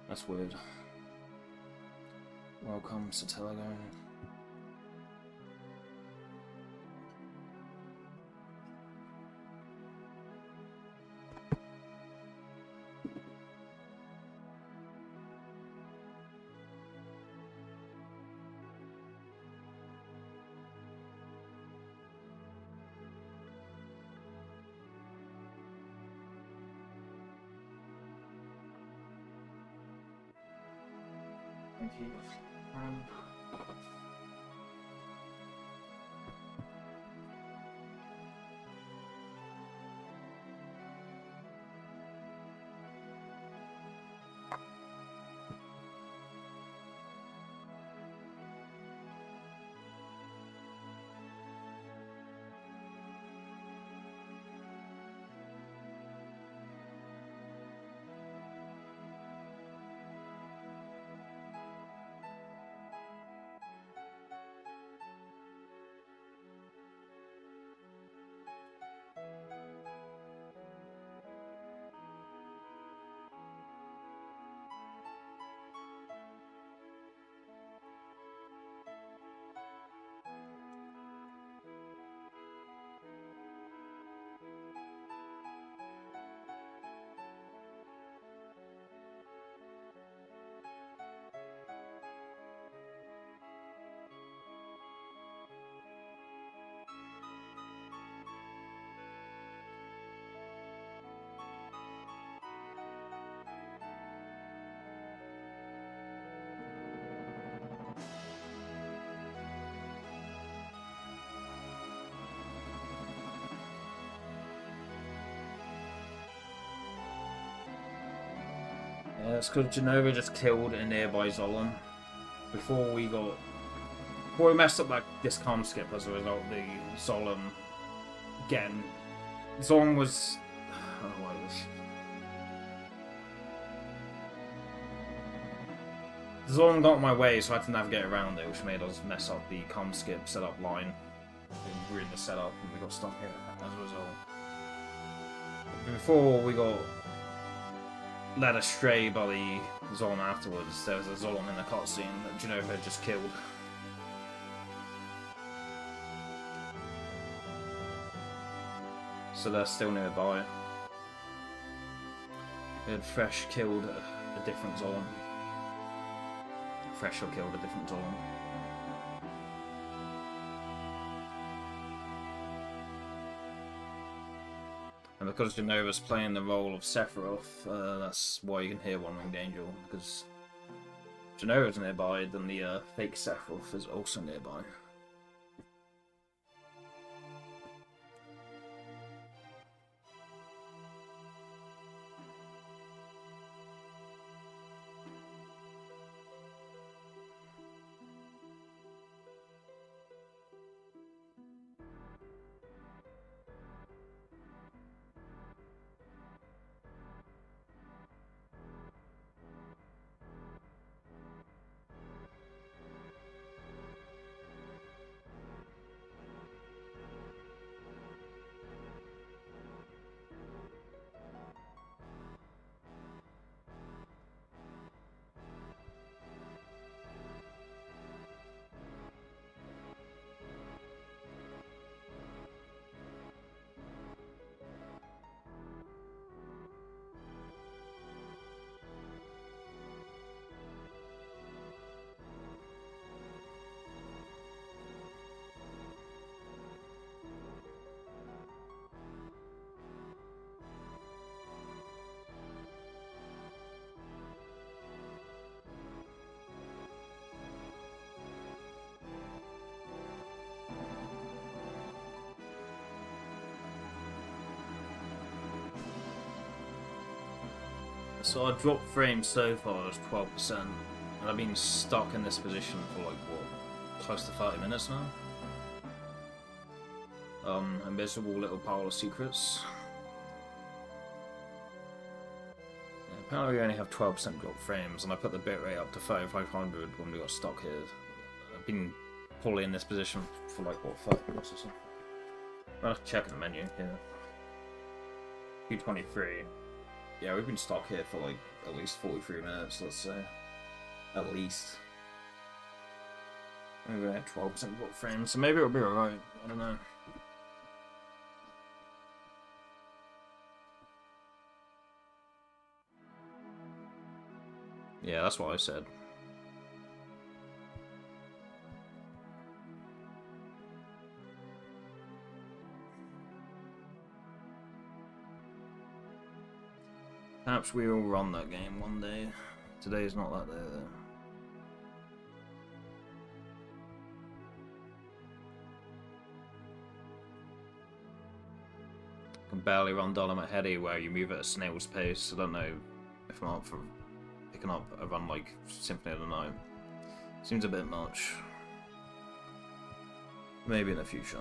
Speaker 1: That's weird. Welcome, Satelago. Thank you. Yeah, it's because Genova just killed a nearby Zolom before we messed up this comm skip as a result of the Zolom getting. Zolom was. I don't know what it was. Zolom got in my way, so I had to navigate around it, which made us mess up the comm skip setup line. We ruined the setup and we got stuck here as a result. Before we got led astray by the Zolom afterwards, there was a Zolom in the cutscene that Genova had just killed. So they're still nearby. We had Fresh killed a different Zolom. Fresh killed a different Zolom. And because Genova's playing the role of Sephiroth, that's why you can hear One-Winged Angel, because Genova's nearby, then the fake Sephiroth is also nearby. So our drop frame so far is 12%, and I've been stuck in this position for like, what, close to 30 minutes now? A miserable little pile of secrets. Yeah, apparently we only have 12% drop frames, and I put the bitrate up to 3500 when we got stuck here. I've been probably in this position for like, what, 5 minutes or something. I'll have to check the menu here. 223. Yeah, we've been stuck here for like at least 43 minutes, let's say. At least. Maybe at 12% block frames, so maybe it'll be alright. I don't know. Yeah, that's what I said. Perhaps we will run that game one day. Today's not that day though. I can barely run Dolomite Heady where you move at a snail's pace. I don't know if I'm up for picking up a run like Symphony of the Night. Seems a bit much. Maybe in the future.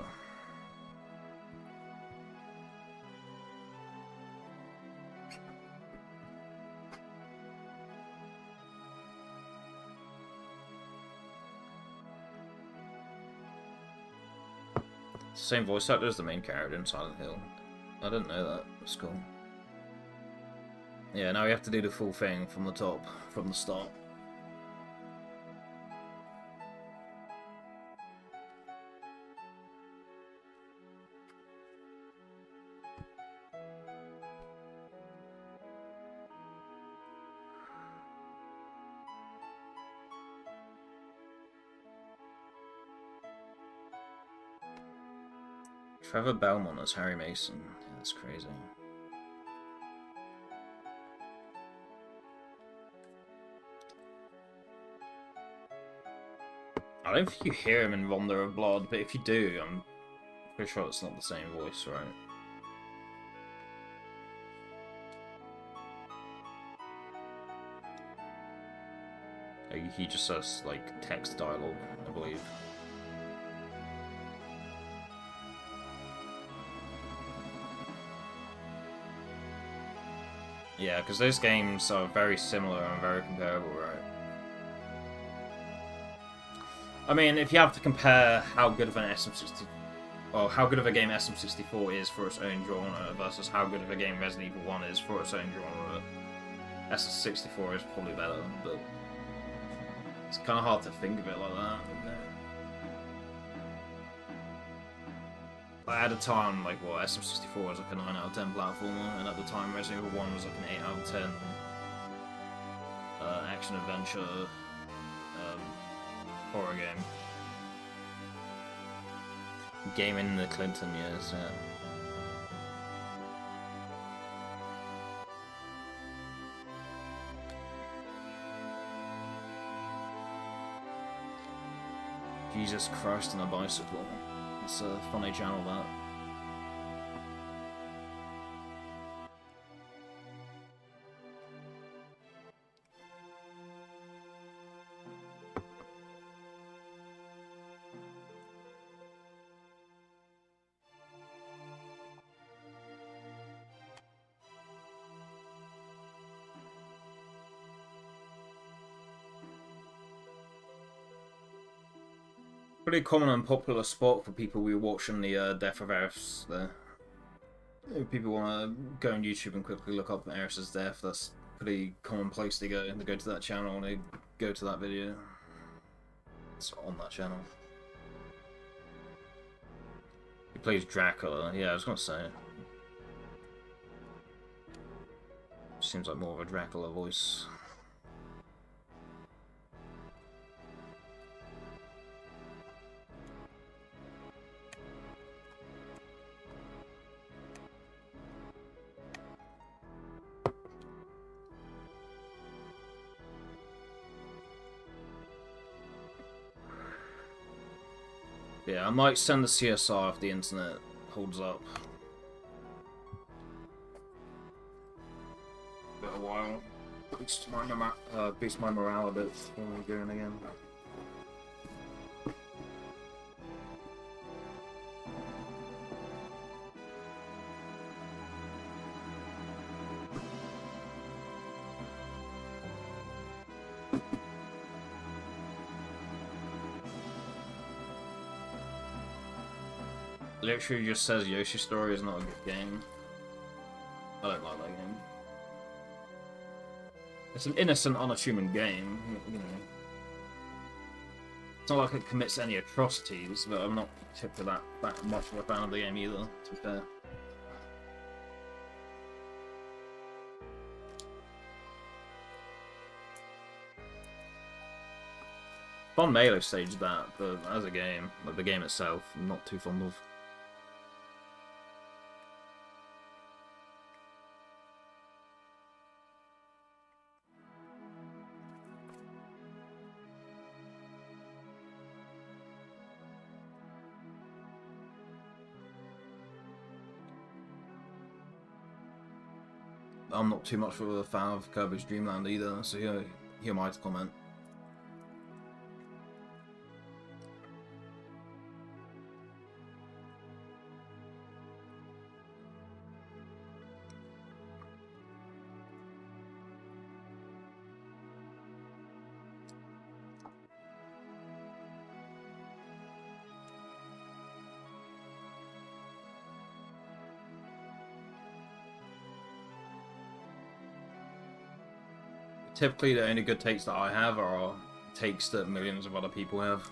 Speaker 1: Same voice actor as the main character in Silent Hill. I didn't know that. That's cool. Yeah, now we have to do the full thing from the top, from the start. Trevor Belmont as Harry Mason. Yeah, that's crazy. I don't think you hear him in Wonder of Blood, but if you do, I'm pretty sure it's not the same voice, right? He just says, like, text dialogue, I believe. Yeah, because those games are very similar and very comparable, right? I mean, if you have to compare how good of an SM60, or how good of a game SM64 is for its own genre versus how good of a game Resident Evil 1 is for its own genre, SM64 is probably better, but it's kind of hard to think of it like that, isn't it? At the time, like, what, SM64 was like a 9 out of 10 platformer, and at the time Resident Evil 1 was like an 8 out of 10 action-adventure horror game. Gaming in the Clinton years, yeah. Jesus Christ on a bicycle. It's a funny channel, that. Pretty common and popular spot for people who are watching the death of Eris there. If people want to go on YouTube and quickly look up Eris's death, that's a pretty common place to go. They go to that channel and they go to that video. It's on that channel. He plays Dracula. Yeah, I was gonna say. Seems like more of a Dracula voice. Yeah, I might send the CSR if the internet holds up. Bit a while. Boost my morale a bit when we're going again. literally just says Yoshi's Story is not a good game. I don't like that game. It's an innocent, unassuming game, you know. It's not like it commits any atrocities, but I'm not particularly that much of a fan of the game either, to be fair. Fun Melee stage that, but as a game, like the game itself, I'm not too fond of. I'm not too much of a fan of Kirby's Dream Land either, so here am I to comment. Typically, the only good takes that I have are takes that millions of other people have.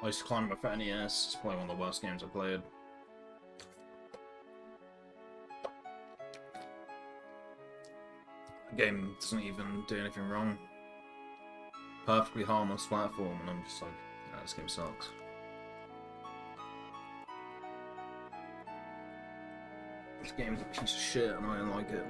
Speaker 1: I used to climb up for NES. It's probably one of the worst games I've played. The game doesn't even do anything wrong. Perfectly harmless platform, and I'm just like, nah, this game sucks. This game's a piece of shit, and I don't like it.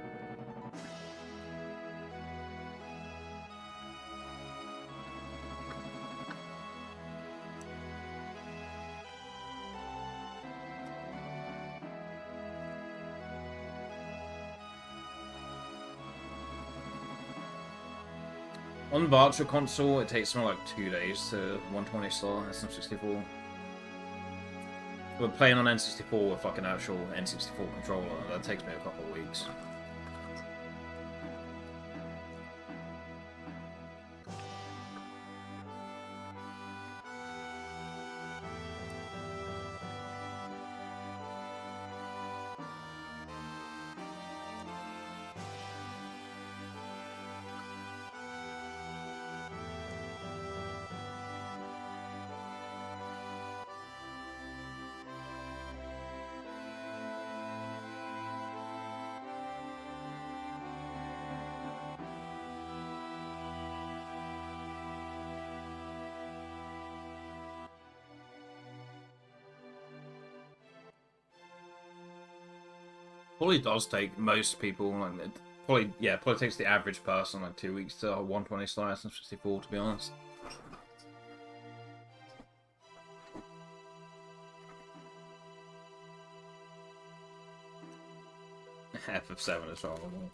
Speaker 1: On virtual console, it takes something like 2 days to 120 star SM64. But playing on N64 with like an actual N64 controller, that takes me a couple of weeks. Probably does take most people, like, probably takes the average person like 2 weeks to 120 star SM64, to be honest. FF7 is horrible.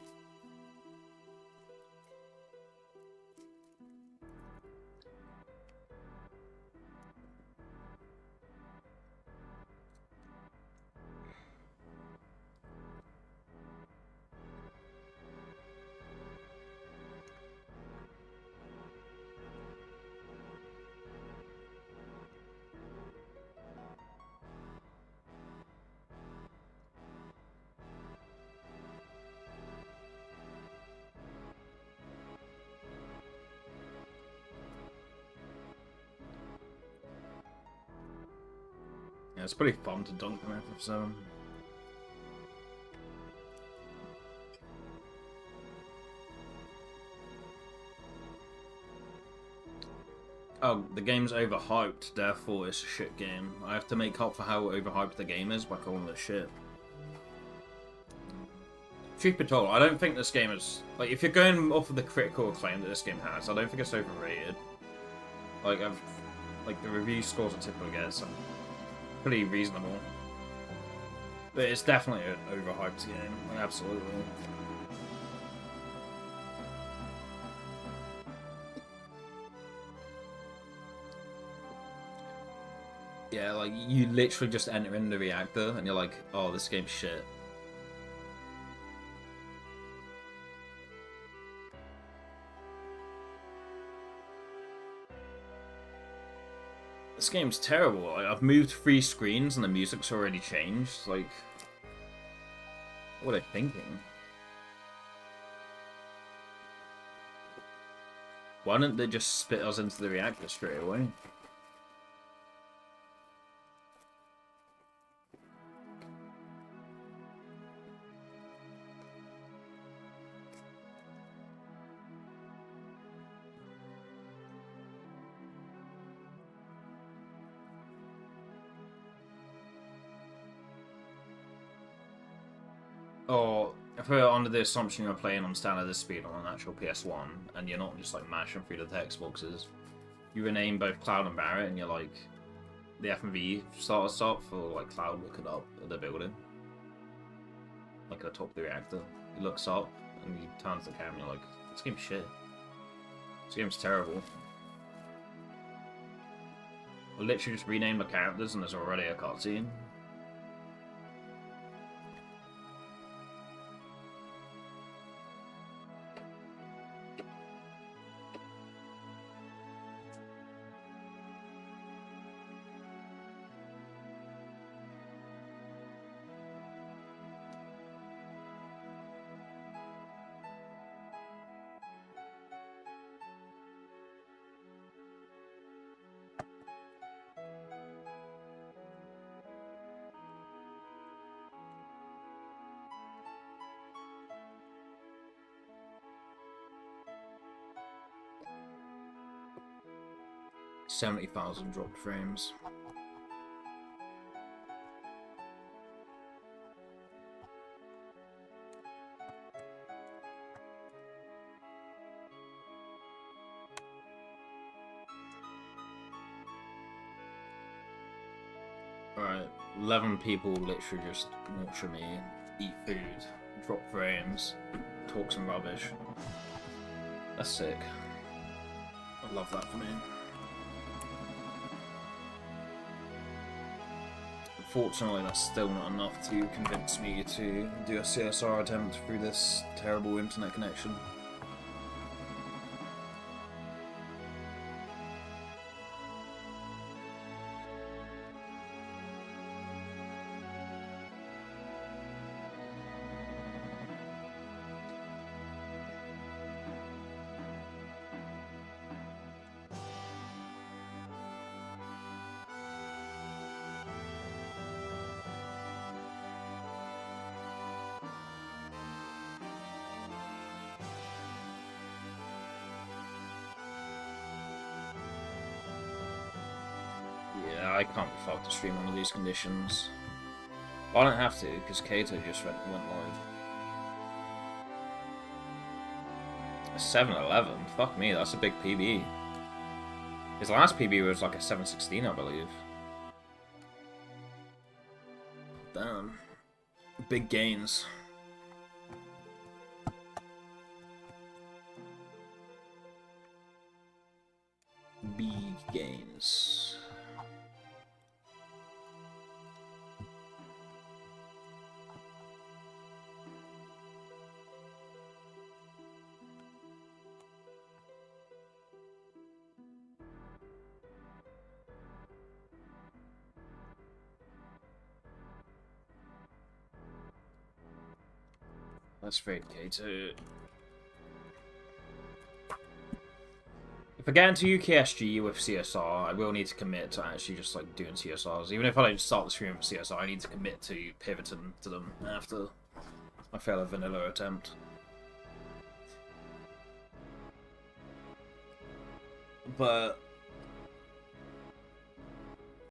Speaker 1: Yeah, it's pretty fun to dunk on FF7. Oh, the game's overhyped, therefore it's a shit game. I have to make up for how overhyped the game is by calling it shit. Truth be told, I don't think this game is... Like, if you're going off of the critical acclaim that this game has, I don't think it's overrated. Like, the review scores I typically get are pretty reasonable. But it's definitely an overhyped game. Like, absolutely. Yeah, like, you literally just enter in the reactor and you're like, oh, this game's shit. This game's terrible. Like, I've moved 3 screens and the music's already changed. Like, what are they thinking? Why didn't they just spit us into the reactor straight away? Or if we're under the assumption you're playing on standard speed on an actual PS1, and you're not just like mashing through the text boxes, you rename both Cloud and Barrett, and you're like, the FMV starter stop for like Cloud looking up at the building, like at the top of the reactor. He looks up and he turns the camera, and you're like, this game's shit. This game's terrible. I literally just rename the characters, and there's already a cutscene. $70,000 dropped frames. Alright, 11 people literally just watching me eat food, drop frames, talk some rubbish. That's sick. I love that for me. Fortunately, that's still not enough to convince me to do a CSR attempt through this terrible internet connection. Yeah, I can't be fucked to stream under these conditions. I don't have to, because Kato just went live. 711? Fuck me, that's a big PB. His last PB was like a 716, I believe. Damn. Big gains. Big gains. Let's fade K2. If I get into UKSG with CSR, I will need to commit to actually just like doing CSRs. Even if I don't start the stream with CSR, I need to commit to pivoting to them after I fail a vanilla attempt. But